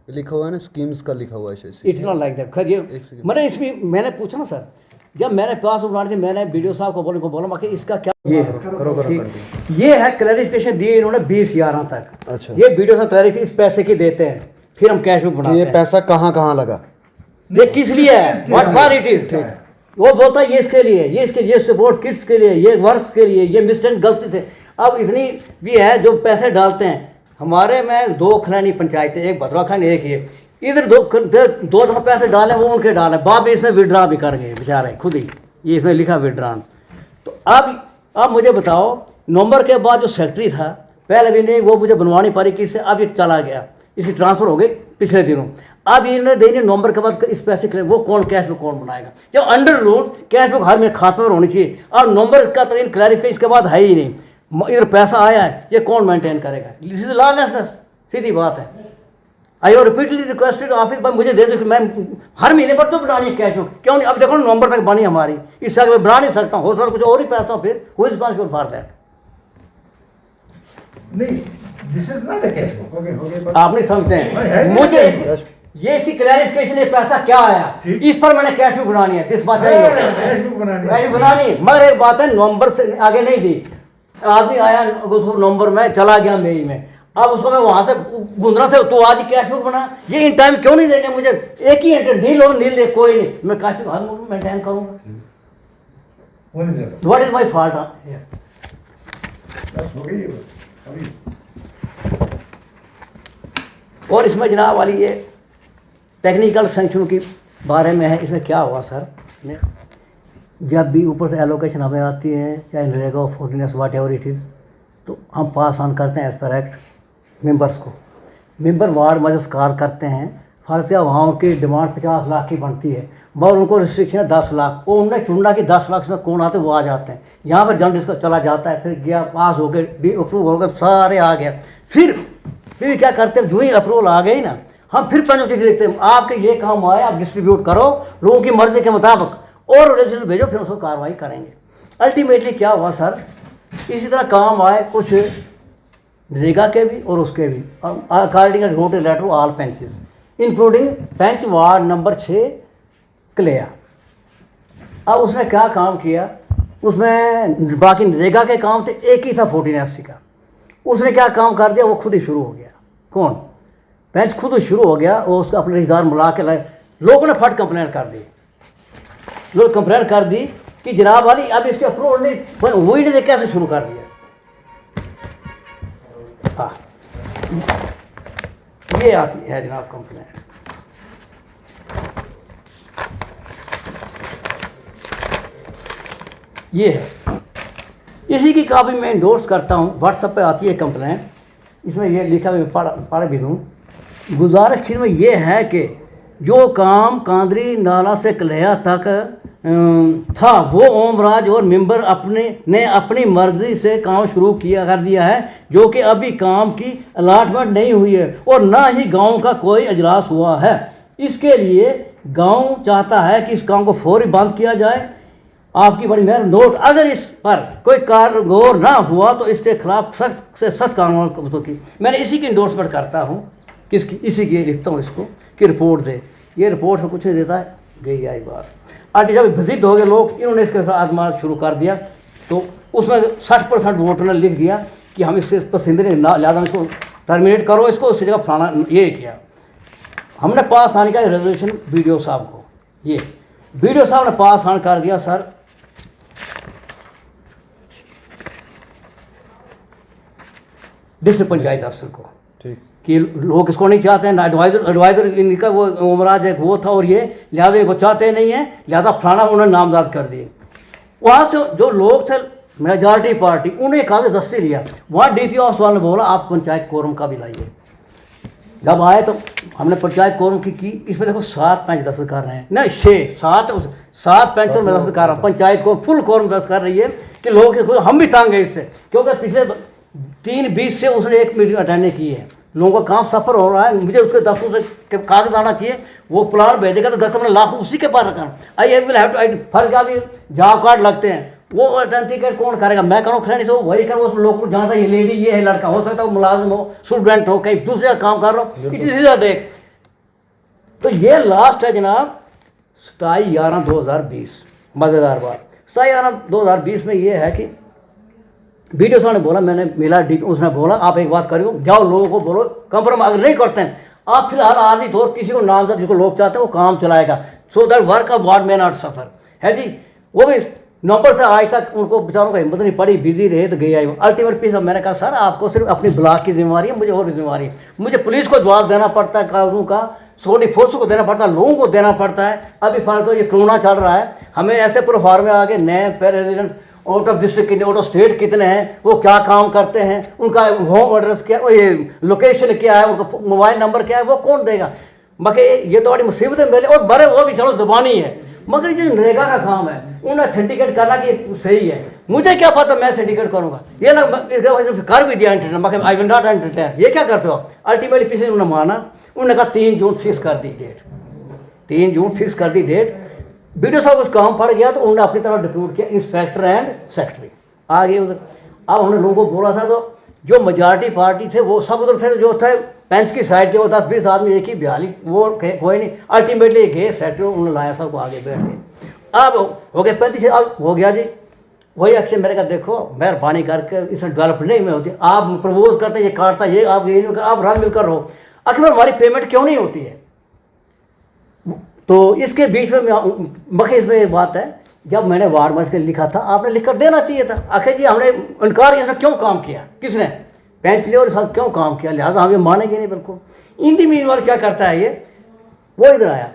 लिखा हुआ है ना, स्कीम्स का लिखा हुआ है। It not like that. खैर ये मैंने इसमें मैंने पूछा ना सर, जब मैंने पासबुक बनानी थी, मैंने वीडियो साहब को बोला बाकी इसका क्या ये है, करो ये है क्लैरिफिकेशन दी इन्होंने 20/11 तक। अच्छा, ये वीडियो साहब क्लैरिफिकेशन इस पैसे की देते हैं, फिर हम कैश बुक बनाते ये हैं। पैसा कहाँ लगा, ये किस लिए है, व्हाट फॉर इट इज। वो बोलता है ये इसके लिए, ये इसके, ये सपोर्ट किट्स के लिए, ये वर्क्स के लिए, ये मिस्टेक गलती से। अब इतनी भी है जो पैसे डालते हैं, हमारे में 2 खलैनी पंचायतें, एक भद्रवा खलैनी, एक ये, इधर दो दफ़ा पैसे डाले, वो उनके डाले, बाप इसमें विड्रा भी कर गए बेचारे खुद ही, ये इसमें लिखा विड्रान। तो अब मुझे बताओ, नवंबर के बाद जो सेक्रेटरी था पहले भी नहीं, वो मुझे बनवानी पड़ी किससे, अब ये चला गया, इसकी ट्रांसफ़र हो गई पिछले दिनों। अब इन्होंने देनी नवंबर के बाद इस पैसे के लिए, वो कौन कैश बुक कौन बनाएगा? जब अंडर रूल कैश बुक हर में खाते पर होनी चाहिए, और नवंबर का तक क्लैरिफिकेशन इसके बाद है ही नहीं, इधर पैसा आया है, ये कौन मेंटेन करेगा? दिस इज लॉलेसनेस, सीधी बात है। I have repeatedly requested office, मुझे दे दो कि मैं हर महीने पर तो बनानी है कैश बुक, क्यों नहीं? अब देखो नवंबर तक बनी हमारी, इससे आगे मैं बना नहीं सकता हूँ, हो सकता कुछ और ही पैसा हो, फिर who is responsible for that? नहीं, this is not a cash book. Okay, आप नहीं समझते हैं मुझे ये इसकी क्लैरिफिकेशन, ये पैसा क्या आया, इस पर मैंने कैश बुक बनानी है, दिस बात कैश बुक बनानी, मगर एक बात है, नवंबर से आगे नहीं दी। आदमी आया नवंबर में, चला गया मई में, अब उसको मैं वहां से गुंदरा से तो आज ही कैश बुक बना, ये इन टाइम क्यों नहीं देंगे मुझे? एक ही नील ले कोई नहीं, मैं कैश बुक हर मेंटेन करूंगा। What is my fault? और इसमें जनाब वाली ये टेक्निकल सेंक्शन की बारे में है, इसमें क्या हुआ सर, जब भी ऊपर से एलोकेशन हमें आती है, चाहे नरेगा फोर्टिनेस वाट एवर इट इज़, तो हम पास ऑन करते हैं एज पर एक्ट मेंबर्स को। मेंबर वार्ड मजस्कार करते हैं, फ़र्ज़ किया वहाँ उनकी डिमांड 50 लाख की बनती है, मगर उनको रिस्ट्रिक्शन है 10 लाख, वो उन्होंने चुना कि 10 लाख में कौन आते वो आ जाते हैं, यहाँ पर जल्द इसका चला जाता है, फिर गया पास हो गए, अप्रूव हो गए, सारे आ गया, फिर क्या करते हैं, जो ही अप्रूवल आ गई ना, हम फिर पेनल्टी देखते हैं, आपके ये काम आए, आप डिस्ट्रीब्यूट करो लोगों की मर्जी के मुताबिक, और रजिस्टर भेजो, फिर उसको कार्रवाई करेंगे। अल्टीमेटली क्या हुआ सर, इसी तरह काम आए कुछ नरेगा के भी और उसके भी, according wrote a letter all पेंचेस इंक्लूडिंग पेंच वार्ड नंबर 6 कलेया। अब उसने क्या काम किया, उसमें बाकी नरेगा के काम थे, एक ही था 1480 का, उसने क्या काम कर दिया, वो खुद ही शुरू हो गया। कौन? पेंच खुद ही शुरू हो गया, वो उसका अपने रिश्तेदार बुला के लाए, लोगों ने फट कंप्लेंट कर दी, लोग कंप्लेंट कर दी कि जनाब वाली अब इसके अप्रूवल नहीं वही नहीं, कैसे शुरू कर दिया। हाँ, ये आती है जनाब कंप्लेंट। ये है, इसी की कापी मैं इंडोर्स करता हूँ, व्हाट्सएप पे आती है कंप्लेंट, इसमें ये लिखा मैं पढ़ भी दूँ। गुजारिश में ये है कि जो काम कांदरी नाला से कलेहा तक था वो ओमराज और मेंबर ने अपनी मर्जी से काम शुरू किया कर दिया है, जो कि अभी काम की अलाटमेंट नहीं हुई है और ना ही गांव का कोई अजलास हुआ है। इसके लिए गांव चाहता है कि इस काम को फौरी बंद किया जाए। आपकी बड़ी मेहरबानी नोट, अगर इस पर कोई कारगर ना हुआ तो इसके खिलाफ सख्त से सख्त कार्रवाई की। मैंने इसी की इंडोर्समेंट करता हूँ, किसकी, इसी की लिखता हूँ इसको कि रिपोर्ट दे। ये रिपोर्ट में कुछ नहीं देता है, गई आई बात। आज जब विजिट हो गए लोग, इन्होंने इसके साथ आजमा शुरू कर दिया, तो उसमें 60% वोटर ने लिख दिया कि हम इससे पसंद नहीं, लिहाजा इसको टर्मिनेट करो, इसको उसकी जगह फलाना ये किया। हमने पास आने का रेजोल्यूशन बीडीओ साहब को, ये बीडीओ साहब ने पास आन कर दिया सर, डिस्ट्रिक्ट पंचायत अफसर को, ठीक, कि लोग इसको नहीं चाहते हैं। एडवाइज़र इनका वो उमराज एक वो था और ये, लिहाजा इनको चाहते नहीं है, लिहाजा फलाना उन्होंने नामजद कर दिए। वहाँ से जो लोग थे मेजॉरिटी पार्टी, उन्हें कहा दस्ती लिया। वहाँ डीपीओ ऑफिस वाले ने बोला आप पंचायत कोरम का भी लाइए। जब आए तो हमने पंचायत कोरम की इसमें देखो 7 पंच दस्तखत कर रहे हैं, नहीं 7 पंचों में दस्तखत कर रहा हूँ। पंचायत को फुल कोरम दस्तखत कर रही है कि लोग, हम भी तंग है इससे, क्योंकि पिछले 3-20 से उसने एक मीटिंग अटेंड नहीं की है। लोगों का काम सफ़र हो रहा है, मुझे उसके दफ्तर से कागज आना चाहिए, वो प्लान भेजेगा तो 10 लाख उसी के पास रखना। आई विल हैव टू फर्ज का भी जॉब कार्ड लगते हैं, वो अटेंटिकेट कौन करेगा? मैं करूँ खैर से वही करूँ, उस लोग को जानता है ये लेडी ये है, लड़का हो सकता है वो मुलाजिम हो, स्टूडेंट हो, कहीं दूसरे का काम कर रहा हो, इट इज देख। तो ये लास्ट है जनाब 27/11/2020। मज़ेदार बात 27/11/2020 में ये है कि बीडीओ साहब ने बोला, मैंने मिला उसने बोला आप एक बात करियो, जाओ लोगों को बोलो कंप्रोमाइज अगर नहीं करते हैं आप फिलहाल आदमी दो किसी को नाम जिसको लोग चाहते हैं वो काम चलाएगा, so that work of ward may not suffer है जी। वो भी नंबर से आज तक उनको बेचारों को हिम्मत नहीं पड़ी, बिजी रहे तो गई आई। अल्टीमेट पीस मैंने कहा सर आपको सिर्फ अपनी ब्लॉक की जिम्मेवारी है, मुझे और भी जिम्मेवारी है। मुझे पुलिस को जवाब देना पड़ता है, कानून का सिक्योरिटी फोर्स को देना पड़ता है, लोगों को देना पड़ता है। अभी फर्क तो ये कोरोना चल रहा है, हमें ऐसे प्रोफार्म में आगे नए पे रेजिडेंट आउट ऑफ डिस्ट्रिक्ट कितने, आउट ऑफ स्टेट कितने हैं, वो क्या काम करते हैं, उनका होम एड्रेस क्या, ये लोकेशन क्या है, उनका मोबाइल नंबर क्या है, वो कौन देगा? बाकी ये तो बड़ी मुसीबतें मिले और बड़े वो भी चलो ज़बानी है, मगर जो नरेगा का काम है उन्हें ऑथेंटिकेट करना कि सही है। मुझे क्या पता मैं ऑथेंटिकेट करूँगा, ये लोग कर भी दिया entertain, I will not entertain. ये क्या करते हो? अल्टीमेटली पीछे उन्होंने माना, उन्होंने कहा 3 जून फिक्स कर दी डेट, 3 जून फिक्स कर दी डेट। बीडीओ साहब कुछ काम पड़ गया तो उन्होंने अपनी तरफ डिप्यूट किया इंस्पेक्टर एंड सेक्रेटरी आ गए उधर। अब हमने लोगों को बोला था तो जो मेजॉरिटी पार्टी थे वो सब उधर थे, जो थे बेंच की साइड के वो 10-20 आदमी एक ही बहाली वो कोई नहीं। अल्टीमेटली गए सेक्रेटरी, उन्होंने लाया साहब को आगे बैठ गए। अब हो गए 35, अब हो गया जी वही एक्शन। मैंने कहा देखो मेहरबानी करके इसमें डेवलप नहीं में होती, आप प्रपोज करते ये काटता ये आप ये नहीं, आप रंग मिलकर रहो, आखिर हमारी पेमेंट क्यों नहीं होती है? तो इसके बीच में मखे इसमें एक बात है, जब मैंने वार्ड में लिखा था आपने लिख कर देना चाहिए था। आखिर जी हमने इनकार इसने क्यों काम किया, किसने? पेंच ने और सब क्यों काम किया, लिहाजा हम ये मानेंगे नहीं बिल्कुल। इंडी मीन वाल क्या करता है ये, वो इधर आया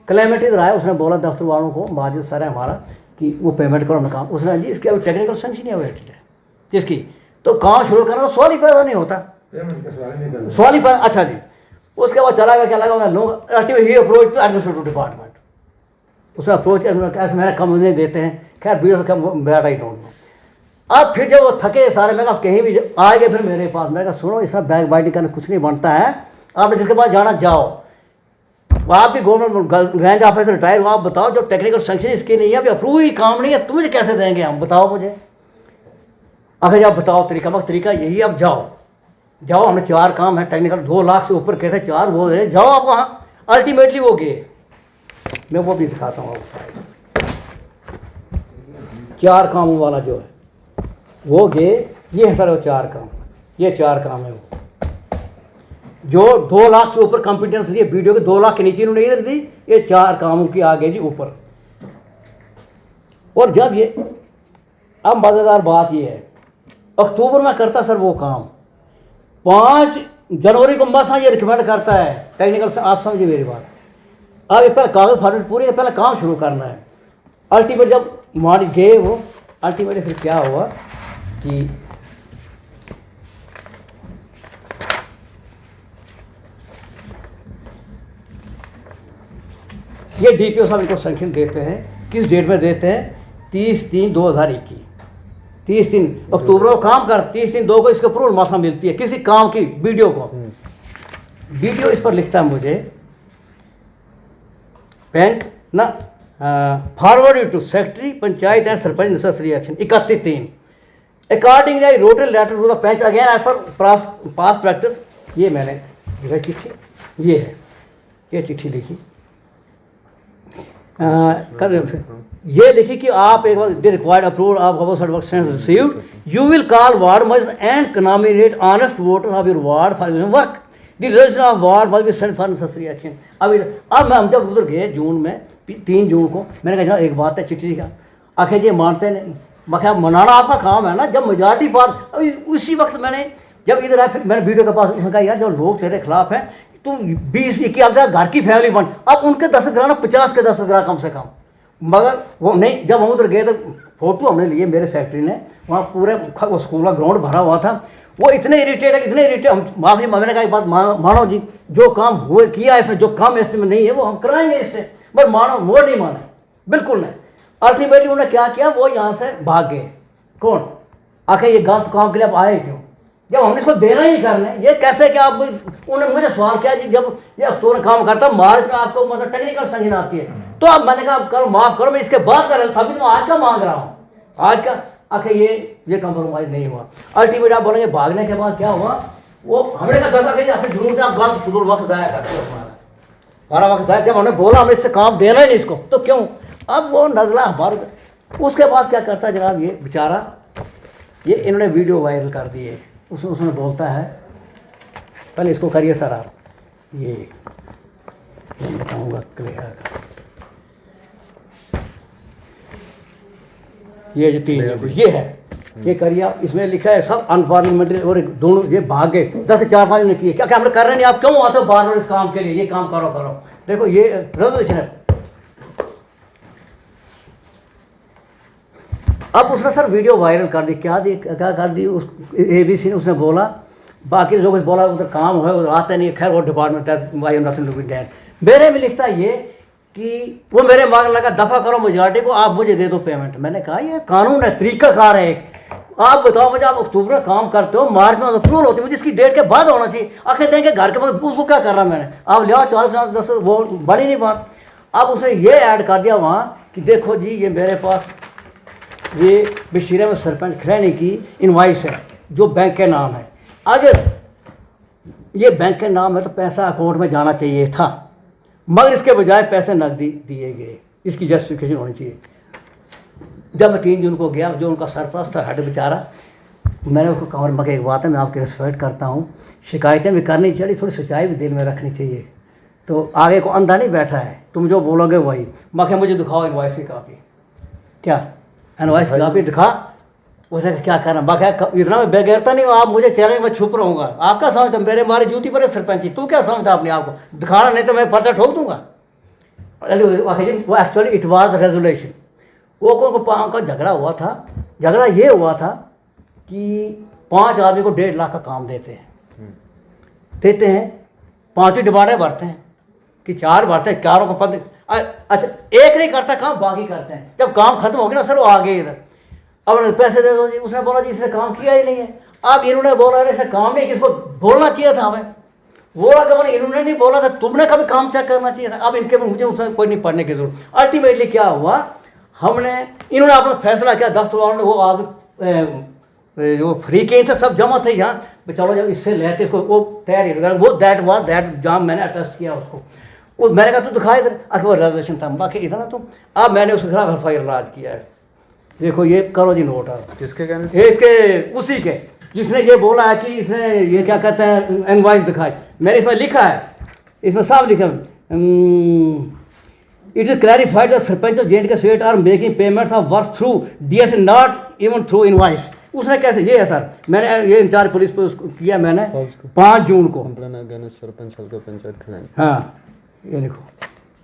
क्लेमेंट इधर आया, उसने बोला दफ्तर वालों को माजिद सर है हमारा कि वो पेमेंट करो ना काम। उसने जी इसकी अभी टेक्निकल सेंक्शन अवेटेड है किसकी, तो काम शुरू करना तो सवाल ही पैदा नहीं होता, सवाल ही पैदा। अच्छा जी उसके बाद चला गया, क्या लगा मैं लोग अप्रोच टू एडमिनिस्ट्रेटिव डिपार्टमेंट, उसने अप्रोच किया, मैंने कम नहीं देते हैं, खैर वीडियो से कम बैठ आई डोंट नो। अब फिर जब वो थके सारे, मैं कहा कहीं भी आ गए फिर मेरे पास, मैंने कहा सुनो इसमें बैग बाइटिंग करने कुछ नहीं बनता है, आपने जिसके पास जाना जाओ, आप भी गवर्नमेंट रेंज ऑफिसर रिटायर हो, आप बताओ जो टेक्निकल सेंक्शन इसकी नहीं है, अभी अप्रूव ही काम नहीं है, तुम्हें कैसे देंगे हम, बताओ मुझे। अगर आप बताओ तरीका, मगर तरीका यही, अब जाओ जाओ, हमने 4 काम है टेक्निकल, 2 लाख से ऊपर कहते 4 वो है, जाओ आप वहाँ। अल्टीमेटली वो गए, मैं वो भी दिखाता हूँ आपको, 4 कामों वाला जो है वो गए, ये है सर वो 4 काम, ये 4 काम है वो जो 2 लाख से ऊपर कॉम्पिटेंस दिए, वीडियो के 2 लाख के नीचे इन्होंने इधर दी, ये 4 कामों की आ गए जी ऊपर। और जब ये, अब मज़ेदार बात ये है, अक्टूबर में करता सर वो काम, 5 जनवरी को मसा ये रिकमेंड करता है टेक्निकल से, आप समझिए मेरी बात। अब ये पहले कागज फॉर्मेट पूरी, पहले काम शुरू करना है। अल्टीमेट जब मान गए वो, अल्टीमेटली फिर क्या हुआ कि ये DPO साहब इनको सेंक्शन देते हैं, किस डेट में देते हैं? 30/3/2021, 30 अक्टूबर को काम कर, 30/3/2 को इसके अप्रूवल मासा मिलती है किसी काम की वीडियो को। वीडियो इस पर लिखता है मुझे बैंक ना forward to secretary panchayat and sarpanch necessary action 31/3 according I wrote letter to the panch again as per past practice. ये मैंने लिखा चिट्ठी, ये है, ये चिट्ठी लिखी ये लिखी कि आप एक बार the required approval of government received, you will call ward must and nominate honest voters of your ward for work, the register of ward must be sent for necessary action. अब हम जब उधर गए जून में 3 जून को, मैंने कहा एक बात है, चिट्ठी लिखा, आखिर ये मानते नहीं, मैं मनाना आपका काम है ना, जब मेजॉरिटी बात। उसी वक्त मैंने जब इधर आया, फिर मैंने वीडियो के पास कहा यार जो लोग तेरे खिलाफ हैं, तू 20-21 अब घर की फैमिली बन, अब उनके 10 ग्राम 50 के 10 ग्राम कम से कम। मगर वो नहीं, जब हम उधर गए तो फोटो हमने लिए, मेरे सेक्रेटरी ने, वहाँ पूरे वो स्कूल का ग्राउंड भरा हुआ था। वो इतने इरीटेट है, इतने इरीटेट, हम माफी मैंने कहा एक बात मानो जी, जो काम हुए किया इसमें, जो काम इसमें नहीं है वो हम कराएंगे इससे, बस मानो। वो नहीं माने, बिल्कुल नहीं। अल्टीमेटली उन्होंने क्या किया, वो यहाँ से भाग गए। कौन? आखिर ये गलत काम के लिए आप आए क्यों, जब हमने इसको देना ही करना है? ये कैसे क्या आप, उन्होंने मुझे सवाल किया जी, जब ये अफसोस काम करता मार्च में आपको मतलब टेक्निकल संगीन आती है, तो अब मैंने कहा करो, माफ़ करो, मैं इसके बाद कर रहा था, अभी तो आज का मांग रहा हूँ, आज का। आखिर ये कंप्रोमाइज़ नहीं हुआ। अल्टीमेट आप बोलेंगे भागने के बाद क्या हुआ, वो हमने कहा 10 के अपने जरूर से आप गलत फजूल वक्त ज़ाया करते हो, हमारा वक्त ज़ाया। जब हमने बोला हमें इससे काम देना ही नहीं इसको, तो क्यों? अब वो नज़ला हमारे। उसके बाद क्या करता है जनाब, ये बेचारा, ये इन्होंने वीडियो वायरल कर दिए। उसमें बोलता है, पहले इसको करिए सर आप, ये बताऊँगा क्लियर। ये जो 3 ये है, ये करिए आप। इसमें लिखा है सब अनपार्लियामेंट्री, और दोनों ये भाग गए, 10 से 4-5 ने किए। क्या क्या हमने कर रहे नहीं, आप क्यों आते हो बार बार इस काम के लिए, ये काम करो करो। देखो ये रेजोल्यूशन है। अब उसने सर वीडियो वायरल कर दी, क्या कर दी उस ABC ने, उसने बोला, बाकी जो कुछ बोला उधर काम है, उधर आते नहीं, खैर वो डिपार्टमेंट है, why nothing to be done. मेरे में लिखता है ये कि वो मेरे मांग लगा, दफ़ा करो मेजॉरिटी को, आप मुझे दे दो पेमेंट। मैंने कहा ये कानून है, तरीक़ाकार है एक। आप बताओ मुझे, आप अक्टूबर में काम करते हो, मार्च में अप्रूवल होती है, मुझे इसकी डेट के बाद होना चाहिए। आखिर देंगे घर के बाद, उसको क्या कर रहा मैंने, आप ले आओ 40-10, वो बड़ी नहीं बात। अब उसने ये ऐड कर दिया वहाँ कि देखो जी, ये मेरे पास ये बशीरा में सरपंच खरैनी की इनवाइस है, जो बैंक के नाम है। अगर ये बैंक के नाम है तो पैसा अकाउंट में जाना चाहिए था, मगर इसके बजाय पैसे नकदी दिए गए, इसकी जस्टिफिकेशन होनी चाहिए। जब मैं 3 जून को गया, जो उनका सरपंच था, हेड बेचारा, मैंने उसको कहा, मगर एक बात है, मैं आपकी रिस्पेक्ट करता हूँ, शिकायतें भी करनी चाहिए, थोड़ी सच्चाई भी दिल में रखनी चाहिए, तो आगे को अंधा नहीं बैठा है, तुम जो बोलोगे वही। मगर मुझे दिखाओ इनवाइस की कापी, क्या इनवाइस की कापी दिखा। उसे क्या करना, बाकी इतना मैं बेगैरता नहीं हूँ, आप मुझे चैलेंज में छुप रहूँगा। आप क्या समझते, मेरे मारे जूती पर सरपंची, तू क्या समझता अपने आप को, दिखाना नहीं तो मैं पर्चा ठोक दूंगा। वो एक्चुअली इट वाज रेजोल्यूशन। वो का झगड़ा हुआ था। झगड़ा ये हुआ था कि 5 आदमी को 1.5 लाख का काम देते हैं, 5 ही डिमांडें भरते हैं कि 4 भरते हैं, 4 को 15। अच्छा, एक नहीं करता काम, बाकी करते हैं। जब काम खत्म हो गया ना सर, वो आ गए इधर, अब पैसे दे दो जी। उसने बोला जी इसने काम किया ही नहीं है। अब इन्होंने बोला इसने काम नहीं, किसको बोलना चाहिए था हमें, बोला कि इन्होंने नहीं बोला था, तुमने कभी काम चेक करना चाहिए था। अब इनके मुझे उसमें कोई नहीं पढ़ने की जरूरत। अल्टीमेटली क्या हुआ, इन्होंने अपना फैसला किया, 10 वालों ने, वो आप जो फ्री के थे सब जमा थे यहाँ, चलो जब इससे लेते इसको, वो तैयारी, वो दैट जाम मैंने अटेस्ट किया उसको। वो मैंने कहा तू दिखा इधर, आखिर वो रेजोल्यूशन था, बाकी इतना तुम। अब मैंने उसके खिलाफ FIR लॉन्च किया है। देखो ये करो जी नोट आप, किसके कहने से? इसके उसी के जिसने ये बोला है कि इसने ये क्या कहते हैं इनवॉइस दिखाए। मैंने इसमें लिखा है, इसमें साफ लिखा it is clarified the sarpanch of J&K state are making payments of work through DS, not even through invoice. उसने कैसे, ये है सर, मैंने ये इंचार्ज पुलिस पे किया मैंने 5 जून को। सरपंच हल्का पंचायत खरैनी। हाँ ये लिखो,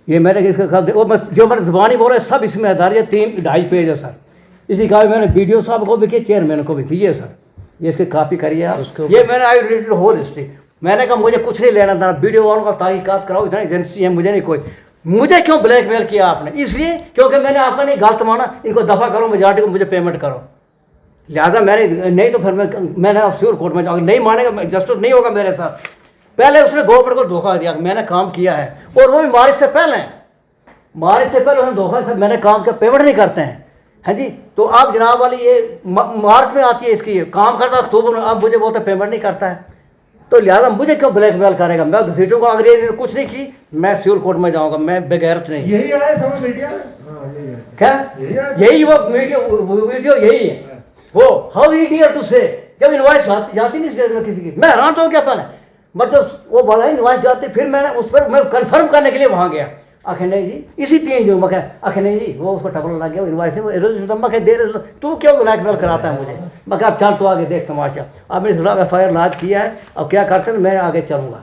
ये मैंने इसका जो मैंने ज़बानी बोला सब इसमें आधार, ये 3-2.5 पेज है सर। इसी का मैंने वीडियो साहब को भी किया, चेयरमैन को भी किए सर। ये इसकी कॉपी करिए आप। ये मैंने आई रिलेटेड होल हिस्ट्री। मैंने कहा मुझे कुछ नहीं लेना था, वीडियो वालों का तहकीकात कराओ, इतना एजेंसी है मुझे नहीं कोई। मुझे क्यों ब्लैकमेल किया आपने? इसलिए क्योंकि मैंने आपका नहीं गलत माना, इनको दफ़ा करो, मेजॉरिटी को मुझे पेमेंट करो। लिहाजा मैंने नहीं तो फिर मैंने अब श्योर कोर्ट में जाऊँगा, नहीं मानेगा, जस्टिस नहीं होगा मेरे साथ। पहले उसने गवर्नमेंट को धोखा दिया, मैंने काम किया है, और वो भी मार्च से पहले उन्होंने धोखा से मैंने काम किया, पेमेंट नहीं करते हैं। हाँ जी, तो अब जनाब वाली ये मार्च में आती है इसकी, ये काम करता है अक्टूबर में, अब मुझे बोलते पेमेंट नहीं करता है, तो लिहाजा मुझे क्यों ब्लैकमेल करेगा? मैं घसीटों को अगर ये कुछ नहीं की, मैं सिविल कोर्ट में जाऊंगा, मैं बेगैरत नहीं। यही आया था वो मीडिया में? हाँ, यही है। क्या यही वो वीडियो यही है वो? हाउ इडियट टू से, जब इनवॉइस जाती नहीं किसी की, मैं हैरान तो क्या पहले, मतलब वो बड़ा इनवॉइस जाती, फिर मैंने उस पर मैं कंफर्म करने के लिए वहाँ गया। आखिर नहीं जी, इसी 3 दिन मैं आखिर नहीं जी, वो उसको टपल लग गया, इनवॉइस नहीं, मैं दे रहे तू क्यों ब्लैकमेल कराता है मुझे? मैं कहा चल तो आगे देख तमाशा। अब मैंने थोड़ा FIR लॉन्च किया है, अब क्या करते हैं मैं आगे चलूँगा।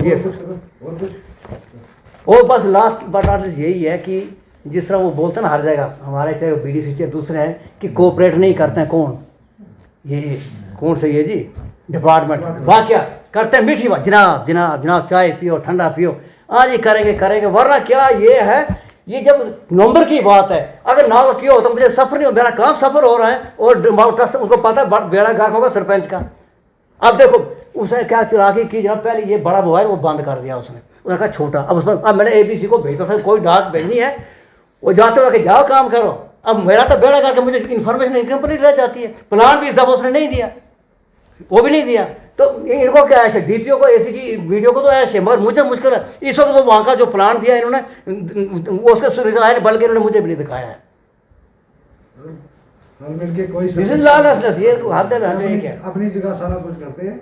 ये सर, और बस लास्ट बट नॉट लीस्ट यही है कि जिस तरह वो बोलते हैं ना हर जगह, हमारे चाहे वो BDC चाहे दूसरे हैं, कि कोऑपरेट नहीं करते हैं। कौन? ये कौन से ये जी डिपार्टमेंट, वहाँ क्या करते हैं? मीठी बात, जनाब जनाब जनाब चाय पियो, ठंडा पियो, आज ही करेंगे, वरना क्या ये है, ये जब नंबर की बात है, अगर ना किया हो तो मुझे सफ़र नहीं हो, मेरा काम सफ़र हो रहा है, और ट्रस्ट उसको पता है बेड़ा गाक होगा सरपंच का। अब देखो उसने क्या चलाकी की जनाब, पहले ये बड़ा मोबाइल वो बंद कर दिया उसने कहा छोटा, अब उसमें अब मैंने ABC को भेजा था, कोई डाक भेजनी है, वो जाते हुए कि जाओ काम करो। अब मेरा तो बेड़ा करके मुझे इन्फॉर्मेशन इनकम्प्लीट रह जाती है। प्लान भी इस दफ़ा उसने नहीं दिया, वो भी नहीं दिया, तो इनको क्या ऐसे DPO को ACD वीडियो को तो ऐसे, मगर मुझे मुश्किल है इस वक्त वो वहाँ का जो प्लान दिया इन्होंने वो उसके सुविधा है, बल्कि इन्होंने मुझे भी नहीं दिखाया है। मिलके कोई दिस इज लॉलेसनेस, ये हाथ है क्या? अपनी जगह सारा कुछ करते हैं,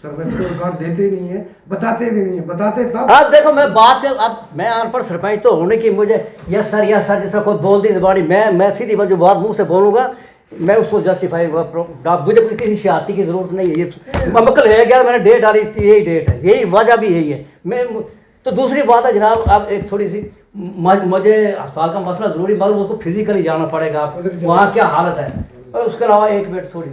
सरपंच को रिकॉर्ड देते नहीं है, बताते भी नहीं है, बताते तब। अब देखो मैं बात कर, अब मैं अनपढ़ सरपंच तो होने की मुझे यस सर जैसा कोई बोल दी जबानी, मैं सीधी बात जो बात मुंह से बोलूँगा मैं उसको जस्टिफाई होगा, मुझे कोई किसी शहादती की ज़रूरत नहीं है। ये मकल है क्या, मैंने डेट डाली, यही डेट है, यही वजह भी यही है। मैं तो दूसरी बात है जनाब, अब एक थोड़ी सी मुझे अस्पताल का मसला ज़रूरी, मगर उसको फिजिकली जाना पड़ेगा, आप वहाँ क्या हालत है, और उसके अलावा एक मिनट थोड़ी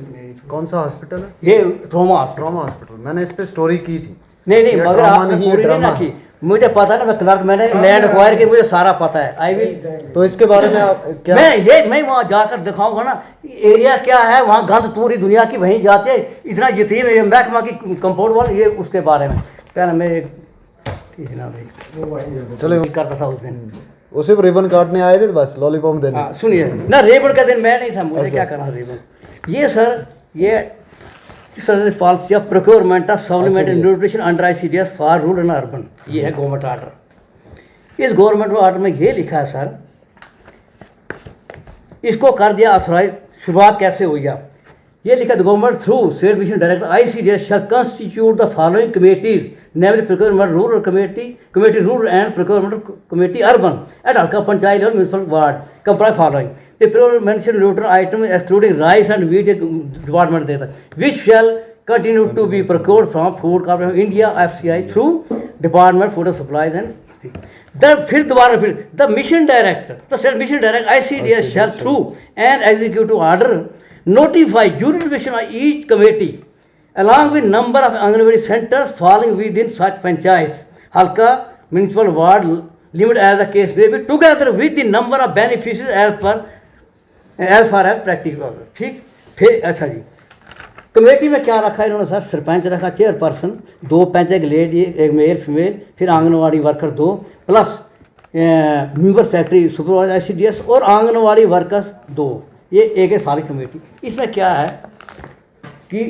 कौन सा हॉस्पिटल है? ये ट्रॉमा हॉस्पिटल, मैंने इस पर स्टोरी की थी। नहीं मगर आपने पूरी नहीं रखी, मुझे पता है ना, मैं क्लर्क, मैंने लैंड एक्वायर की, मुझे सारा पता है। आई विल, तो इसके बारे में आप क्या? मैं वहाँ जाकर दिखाऊंगा ना एरिया क्या है, वहाँ गंद पूरी दुनिया की वहीं जाती है, इतना यतीम महकमा की कंपाउंड वाल, ये उसके बारे में पहले मैं चलो करता था उस दिन, उसे रिबन काटने आए थे बस, लॉलीपॉप देने। सुनिए ना, रेबन का दिन मैं नहीं था, मुझे क्या करना रेबन। ये सर, ये policy of procurement of supplementary nutrition under ICDS for rural and urban, ये है गवर्नमेंट आर्डर। इस गवर्नमेंट ऑर्डर में ये लिखा है सर, इसको कर दिया ऑथोराइज, शुरुआत कैसे हुई है? ये लिखा, the government through state mission director ICDS shall constitute the following committees, namely procurement rural committee rural and procurement committee urban at halqa panchayat और municipal ward comply following the mentioned neutral item excluding rice and wheat department देता है, which shall continue to be procured from Food Corporation of India FCI through Department Food Supplies and फिर दोबारा फिर the mission director, the state mission director ICDS shall through an executive order notify jurisdiction of each committee along with number of Anganwadi centers falling within such panchayats, halka municipal ward limit as the case may be, together with the number of beneficiaries as far as practical। ठीक, फिर अच्छा जी, committee में क्या रखा है इन्होंने sir? Sarpanch रखा, chairperson, 2 पंच, एक लेडी, एक मेल फीमेल, फिर anganwadi worker 2 plus member secretary supervisor ICDS और आंगनवाड़ी वर्कर्स 2, ये एक सारी कमेटी। इसमें क्या है कि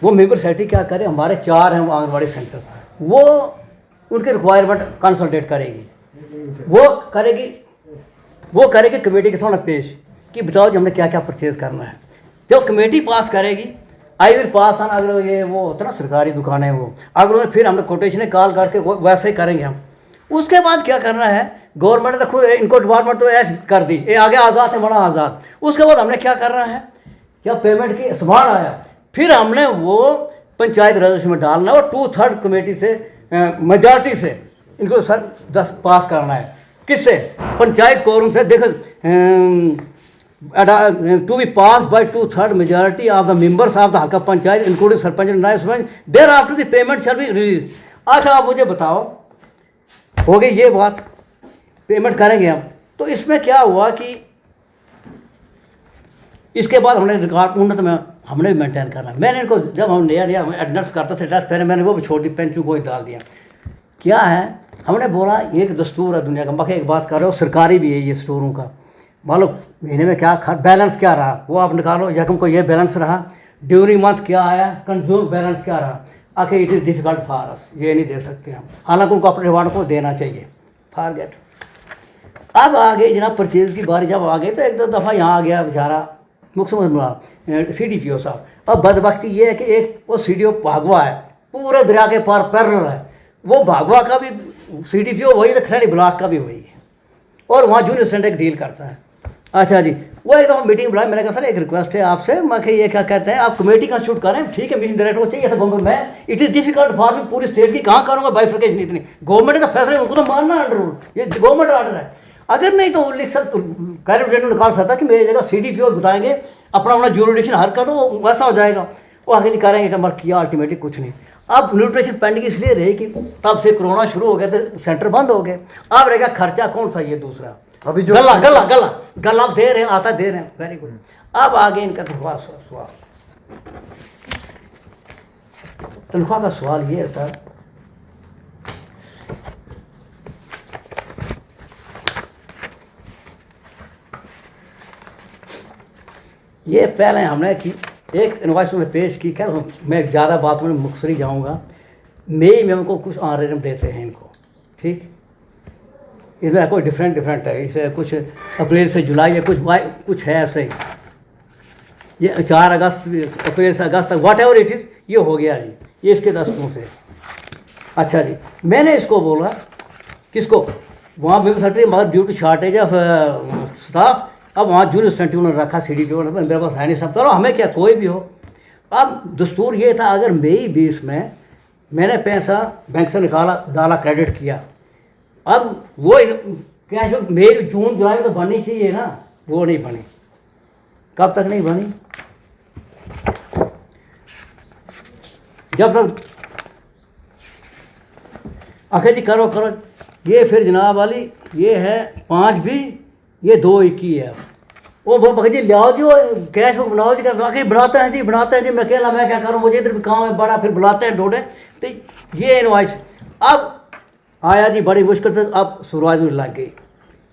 वो मेंबर सेक्रेटरी क्या करे, हमारे 4 हैं वो आंगनवाड़ी सेंटर, वो उनके रिक्वायरमेंट कंसल्टेट करेगी, वो करेगी कमेटी के सामने पेश कि बताओ जी हमने क्या क्या परचेज़ करना है। जब कमेटी पास करेगी, आई विल पास ऑन, अगर ये वो होता ना सरकारी दुकान है वो, अगर फिर हमने कोटेशन कॉल करके वैसे ही करेंगे हम। उसके बाद क्या करना है, गवर्नमेंट ने खुद इनको डिपार्टमेंट तो ऐसे कर दी, ये आगे आज़ाद है, बड़ा आज़ाद। उसके बाद हमने क्या करना है, जब पेमेंट की सामान आया, फिर हमने वो पंचायत रजिस्टर में डालना है और 2/3 कमेटी से मेजॉरिटी से इनको सर 10 पास करना है। किससे? पंचायत कोरम से। देखो to be passed by 2/3 majority of the members of the halka panchayat including sarpanch and naib sarpanch, thereafter the payment shall be released। अच्छा आप मुझे बताओ, हो गई ये बात, पेमेंट करेंगे हम। तो इसमें क्या हुआ कि इसके बाद हमने रिकॉर्ड उन्नत में हमने भी मेंटेन करना। मैंने इनको जब हम नया एडनेस करते थे ड्रेस पहने, मैंने वो भी छोड़ दी, पेंचू को ही डाल दिया। क्या है, हमने बोला एक दस्तूर है दुनिया का। मैं एक बात कर रहे हो, सरकारी भी है ये स्टोरों का। मालूम महीने में क्या बैलेंस क्या रहा वो आप निकालो, यकम को ये बैलेंस रहा, ड्यूरिंग मंथ क्या आया, कंज्यूम बैलेंस क्या रहा। आके it is difficult for us, ये नहीं दे सकते हम, हालांकि उनको अपने रिवार्ड को देना चाहिए। फॉरगेट। अब आ गए जनाब परचेज की बारी, जब आ गए तो एक दो दफ़ा यहाँ आ गया बेचारा मुख्य CDPO साहब। अब बदबख्ती ये है कि एक वो CDO भागवा है, पूरे दरिया के पार पैरेलल है, वो भागवा का भी CDPO वही, तो खरड़ी ब्लॉक का भी वही है, और वहाँ जूनियर स्टैंडर्ड डील करता है। अच्छा जी, वो एक दफ़ा मीटिंग बुलाई, मैंने कहा सर एक रिक्वेस्ट है आपसे, मैं ये क्या कहते हैं आप कमेटी कंस्टिट्यूट करें, ठीक है मिशन डायरेक्टर को चाहिए था गवर्नमेंट में, it is difficult for me, पूरी स्टेट की कहाँ करूँगा बाइफर्केशन इतनी, गवर्नमेंट का फैसला उनको तो मानना अंडर रूल, ये गवर्नमेंट ऑर्डर है। अगर नहीं तो लिख सकते कैबिनेट निकाल सकता कि मेरी जगह CDPO बताएंगे अपना अपना ज्यूरिडिक्शन हर कर दो, वैसा हो जाएगा। वो आगे जी करेंगे कि मर किया अल्टीमेटली कुछ नहीं। अब न्यूट्रिशन पेंडिंग इसलिए रही कि तब से कोरोना शुरू हो गया तो सेंटर बंद हो गए। अब रहेगा खर्चा कौन सा, ये दूसरा अभी जो गला गला गला गला आप दे रहे हैं, आता दे रहे हैं, वेरी गुड। अब आगे इनका तनख्वाह का सवाल ये है सर, ये पहले हमने की एक इन्वाइस में पेश की। खैर मैं ज़्यादा बात में मुख्तसरी जाऊँगा। मई में उनको कुछ ऑनरेरियम देते हैं इनको, ठीक, इसमें कोई डिफरेंट है, इसे कुछ अप्रैल से जुलाई या कुछ है ऐसे ही, ये 4 अगस्त अप्रैल से अगस्त तक वाट एवर इट इज़, ये हो गया जी, ये इसके 10 से। अच्छा जी, मैंने इसको बोला किसको, वहाँ भी सर्टिफिकेट, मगर due to shortage of staff अब वहाँ जूनियर स्टूडेंट उन्होंने रखा, CDPO मेरे पास है नहीं, सब करो हमें क्या, कोई भी हो। अब दस्तूर ये था, अगर मई 20 में मैंने पैसा बैंक से निकाला, डाला, क्रेडिट किया, अब वो क्या जो मई जून जुलाई में तो बननी चाहिए ना, वो नहीं बनी। कब तक नहीं बनी, जब तक आखिर जी करो ये फिर जनाब वाली ये है 5 भी, ये 2-21 है। वो जी लियाओ जी, वो कैश बुक बनाओ जी, बाकी बनाते हैं जी मैं अकेला मैं क्या करूँ, मुझे इधर भी काम है बड़ा, फिर बुलाते हैं ढूंढे। तो ये इनवाइस अब आया जी, बड़ी मुश्किल से अब शुरुआत में लग गई।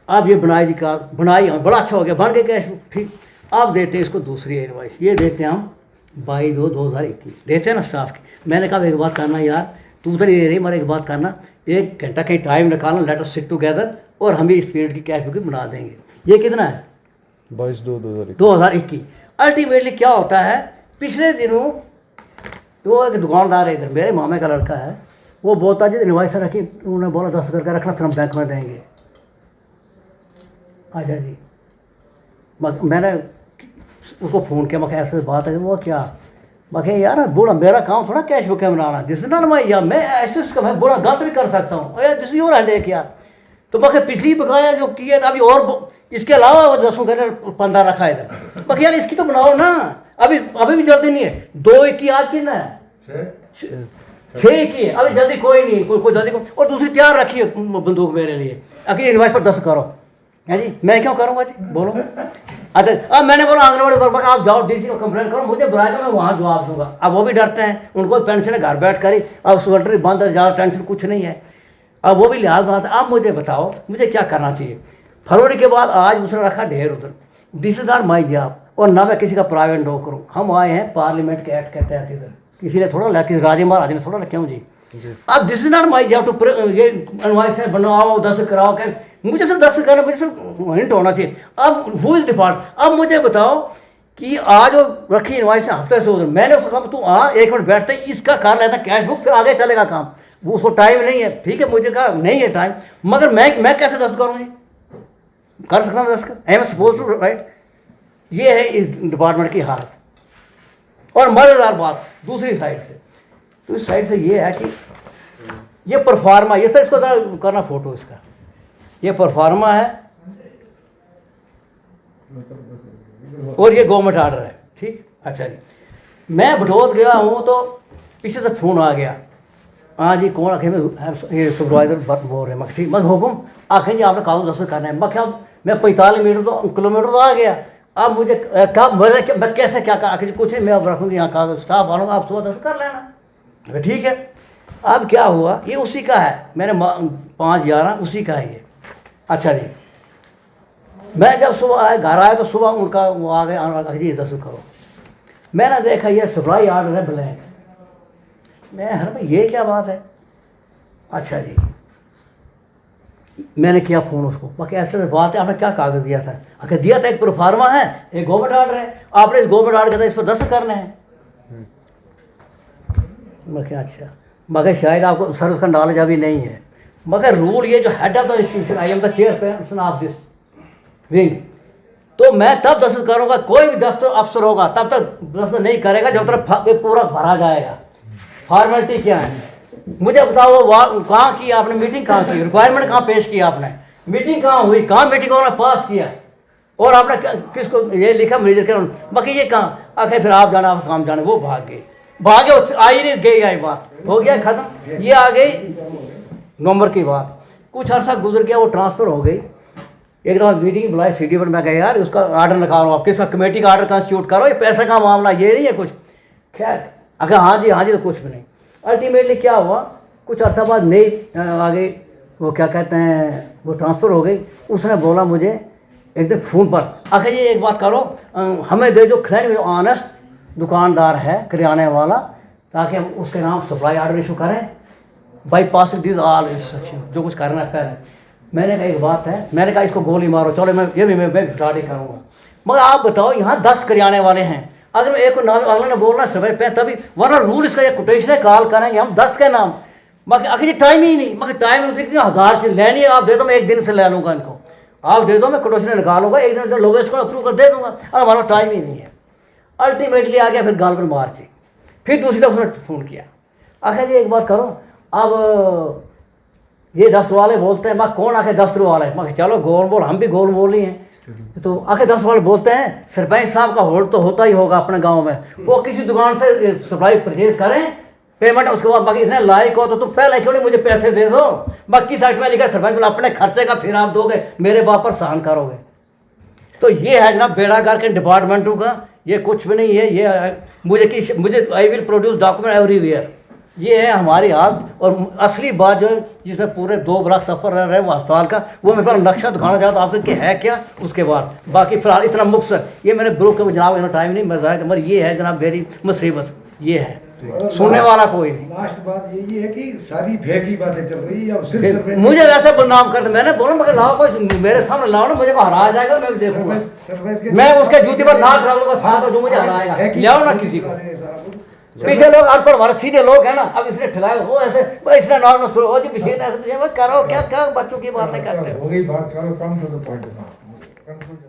अब ये बनाई जी का बनाई, बड़ा अच्छा हो गया, बन गए कैश बुक, ठीक। अब देते हैं इसको दूसरी इनवाइस, ये देते हैं हम 22/2/2021 देते हैं ना स्टाफ की। मैंने कहा एक बात करना यार, तू तो नहीं दे रही, मगर एक बात करना, 1 घंटा कहीं टाइम निकालना, लेट अस सिट टुगेदर, और हम भी इस पीरियड की कैश बुक बना देंगे। ये कितना है, 22/2/2021। अल्टीमेटली क्या होता है, पिछले दिनों वो एक दुकानदार है इधर, मेरे मामे का लड़का है, वो बोलता जी इनवाइस रखी, उन्होंने बोला 10 करके रखना, फिर हम बैंक में देंगे। अच्छा जी, मैंने उसको फ़ोन किया, मैं ऐसे बात है, वो क्या, मैं यार बोला मेरा काम थोड़ा कैश बुक है बनाना, this is not my job, मैं असिस्ट का मैं बोला गलत भी कर सकता हूँ, अरे दिस योर हेडेक यार। तो मैं पिछली बकाया जो की है अभी, और इसके अलावा वो 10 कर 15 रखा है इधर, मैं यार इसकी तो बनाओ ना, अभी भी जल्दी नहीं है। 2-21 आज कितना है, 6 की है, अभी जल्दी कोई नहीं, कोई जल्दी को। और दूसरी तैयार रखी है बंदूक मेरे लिए, अगर इन्वाइस पर 10 करो है जी, मैं क्यों करूँगा जी, बोलो। अच्छा, अब मैंने बोला आंगनबाड़ी वर्कर आप जाओ DC को कंप्लेंट करो, मुझे बुलाएगा, मैं वहाँ जवाब दूंगा। अब वो भी डरते हैं, उनको पेंशन है, घर बैठ कर ही, अब स्वेटर बंद है, ज़्यादा टेंशन कुछ नहीं है, अब वो भी लिहाज बनाते। अब मुझे बताओ मुझे क्या करना चाहिए। फरवरी के बाद आज उसने रखा ढेर उधर, this is not my job, और ना मैं किसी का प्राइवेट नौकर हूँ। हम आए हैं पार्लियामेंट के एक्ट के तहत इधर, किसी ने थोड़ा लिया, किसी राजे महाराज ने थोड़ा रखे हूँ जी। अब this is not my job to ये इनवाइस बनाओ 10 कराओ, क्या मुझे सिर्फ 10 करना, मुझे सिर्फ हिंट होना चाहिए। अब हु इज डिपार्ट, अब मुझे बताओ कि आज वो रखी इनवाइस हफ्ते से उधर, मैंने उसको कहा तू हाँ 1 मिनट बैठते इसका कर लेता कैश बुक, फिर आगे चलेगा काम, वो उसको टाइम नहीं है, ठीक है, मुझे कहा नहीं है टाइम, मगर मैं कैसे 10 करूँ जी, कर सकता हूँ 10 का, I am suppose to write. ये है इस डिपार्टमेंट की हालत। और मज़ेदार बात दूसरी साइड से, तो इस साइड से ये है कि ये परफार्मा, ये सर इसको करना फोटो इसका, ये परफार्मा है और ये गवर्नमेंट ऑर्डर है, ठीक। अच्छा जी, मैं बटोत गया हूँ तो पीछे से फ़ोन आ गया, हाँ जी कौन आखे ये सुपरवाइजर बोल रहे हैं ठीक मैं हुक्म आखे जी आपने कानून दस्तखत करना है मैं क्या मैं 45 किलोमीटर तो आ गया अब मुझे कब मैं कैसे क्या आखिर जी कुछ नहीं मैं अब रखूँगी यहाँ कागज स्टाफ वालों का आप सुबह दस्तखत कर लेना ठीक है। अब क्या हुआ ये उसी का है मैंने 5/11 उसी का है ये। अच्छा जी मैं जब सुबह आया घर आया तो सुबह उनका वो आ गए जी दस्तखत करो। मैंने देखा ये सप्लाई आर्डर है ब्लैंक। मैं हर भाई ये क्या बात है। अच्छा जी मैंने किया फ़ोन उसको बाकी ऐसे बात है आपने क्या कागज़ दिया था आखिर दिया था एक प्रोफार्मा है एक गवर्नमेंट आर्डर है आपने इस गवर्नमेंट आर्डर का इस पर दस्तखत करने हैं। मैं क्या अच्छा मगर शायद आपको सर उसका नॉलेज अभी नहीं है मगर रूल ये जो head of the institution I am the chairperson of this wing तो मैं तब दस्तखत करूँगा कोई भी दफ्तर अफसर होगा तब तक दस्तखत नहीं करेगा जब तक पूरा भरा जाएगा। फॉर्मेलिटी क्या है मुझे बताओ वो कहाँ की आपने मीटिंग कहाँ की रिक्वायरमेंट कहाँ पेश किया आपने मीटिंग कहाँ हुई कहाँ मीटिंग आपने पास किया और आपने किसको ये लिखा मैनेजर के बाकी ये कहाँ आखिर फिर आप जाना आप काम जाने वो भागे आई नहीं गई आई बात हो गया ख़त्म। ये आ गई नवंबर की बात कुछ अर्सा गुजर गया वो ट्रांसफ़र हो गई एक दफ़ा मीटिंग बुलाई सीडी पर मैं कहा यार उसका आर्डर निकालो आप किसका कमेटी का आर्डर कंस्टिट्यूट करो ये पैसे का मामला ये नहीं है कुछ खैर अगर हाँ जी तो कुछ भी नहीं। अल्टीमेटली क्या हुआ कुछ अर्सा बाद नई आ गई वो क्या कहते हैं वो ट्रांसफ़र हो गई उसने बोला मुझे एक दिन फ़ोन पर आखिर जी एक बात करो हमें दे जो खैर ऑनेस्ट दुकानदार है किराने वाला ताकि हम उसके नाम सप्लाई आर्डर इशू करें by pass this all instruction जो कुछ करना है पहले। मैंने कहा एक बात है मैंने कहा इसको गोली मारो चलो मैं ये भी मैं स्टार्ट करूँगा मगर आप बताओ यहाँ 10 किराने वाले हैं अगर मैं एक को नाम अगले ने बोलना समय पे तभी वरना रूल इसका ये कोटेशन है कॉल करेंगे हम 10 के नाम मगर आखिर ये टाइम ही नहीं मगर टाइम 1000 से लेनी है आप दे दो मैं एक दिन से ले लूँगा इनको आप दे दो मैं कोटेशन निकालूंगा एक दिन से लोग इसको अप्रूव कर दे दूँगा और हमारा टाइम ही नहीं है। अल्टीमेटली आ गया फिर गाल पर मार्च फिर दूसरी दफ़ा उसने फ़ोन किया आखिर जी एक बात करो अब ये दफ्तर वाले बोलते हैं मैं कौन आके दफ्तर वाले मैं चलो गोल बोल हम भी गोल बोल ही हैं तो आके दफ्तर वाले बोलते हैं सरपंच साहब का होल्ड तो होता ही होगा अपने गांव में वो किसी दुकान से सप्लाई परचेज करें पेमेंट उसके बाद बाकी इसने लाइक हो तो तुम पहले क्यों नहीं मुझे पैसे दे दो बाकी साइड में लिखा सरपंच बोला अपने खर्चे का फिर आप दोगे मेरे बाप पर सहन करोगे। तो ये है जनाब बेड़ागर के डिपार्टमेंटों का ये कुछ भी नहीं है ये मुझे I will produce document everywhere ये है हमारी हालत। और असली बात जो है जिसमें पूरे 2 बरस सफ़र रह रहे वो अस्पताल का वो मेरे पास नक्शा दिखाना चाहता हूँ आपको कि है क्या उसके बाद बाकी फ़िलहाल इतना मुख्तर ये मैंने ब्रोक के जनाब इतना टाइम नहीं मैं ज़ाहिर मगर ये है जनाब मेरी मुसीबत ये है सुनने वाला कोई नहीं। लास्ट बात यही है कि सारी फेक ही बातें चल रही है अब सिर्फ मुझे वैसे बदनाम करते मैंने बोला मगर लाओ कोई मेरे सामने लाओ ना मुझे को हराया जाएगा मैं भी देखूंगा मैं उसके जूते पर नाक रख लूँगा साथ जो मुझे हराएगा लाओ ना किसी को पीछे लोग अनपढ़ हमारे सीधे लोग हैं ना अब इसने ठगाए वो ऐसे इसने नॉर्मल हो जी मशीन ऐसे करो क्या क्या बच्चों की बातें करते हो हो गई बात चलो कम टू द पॉइंट।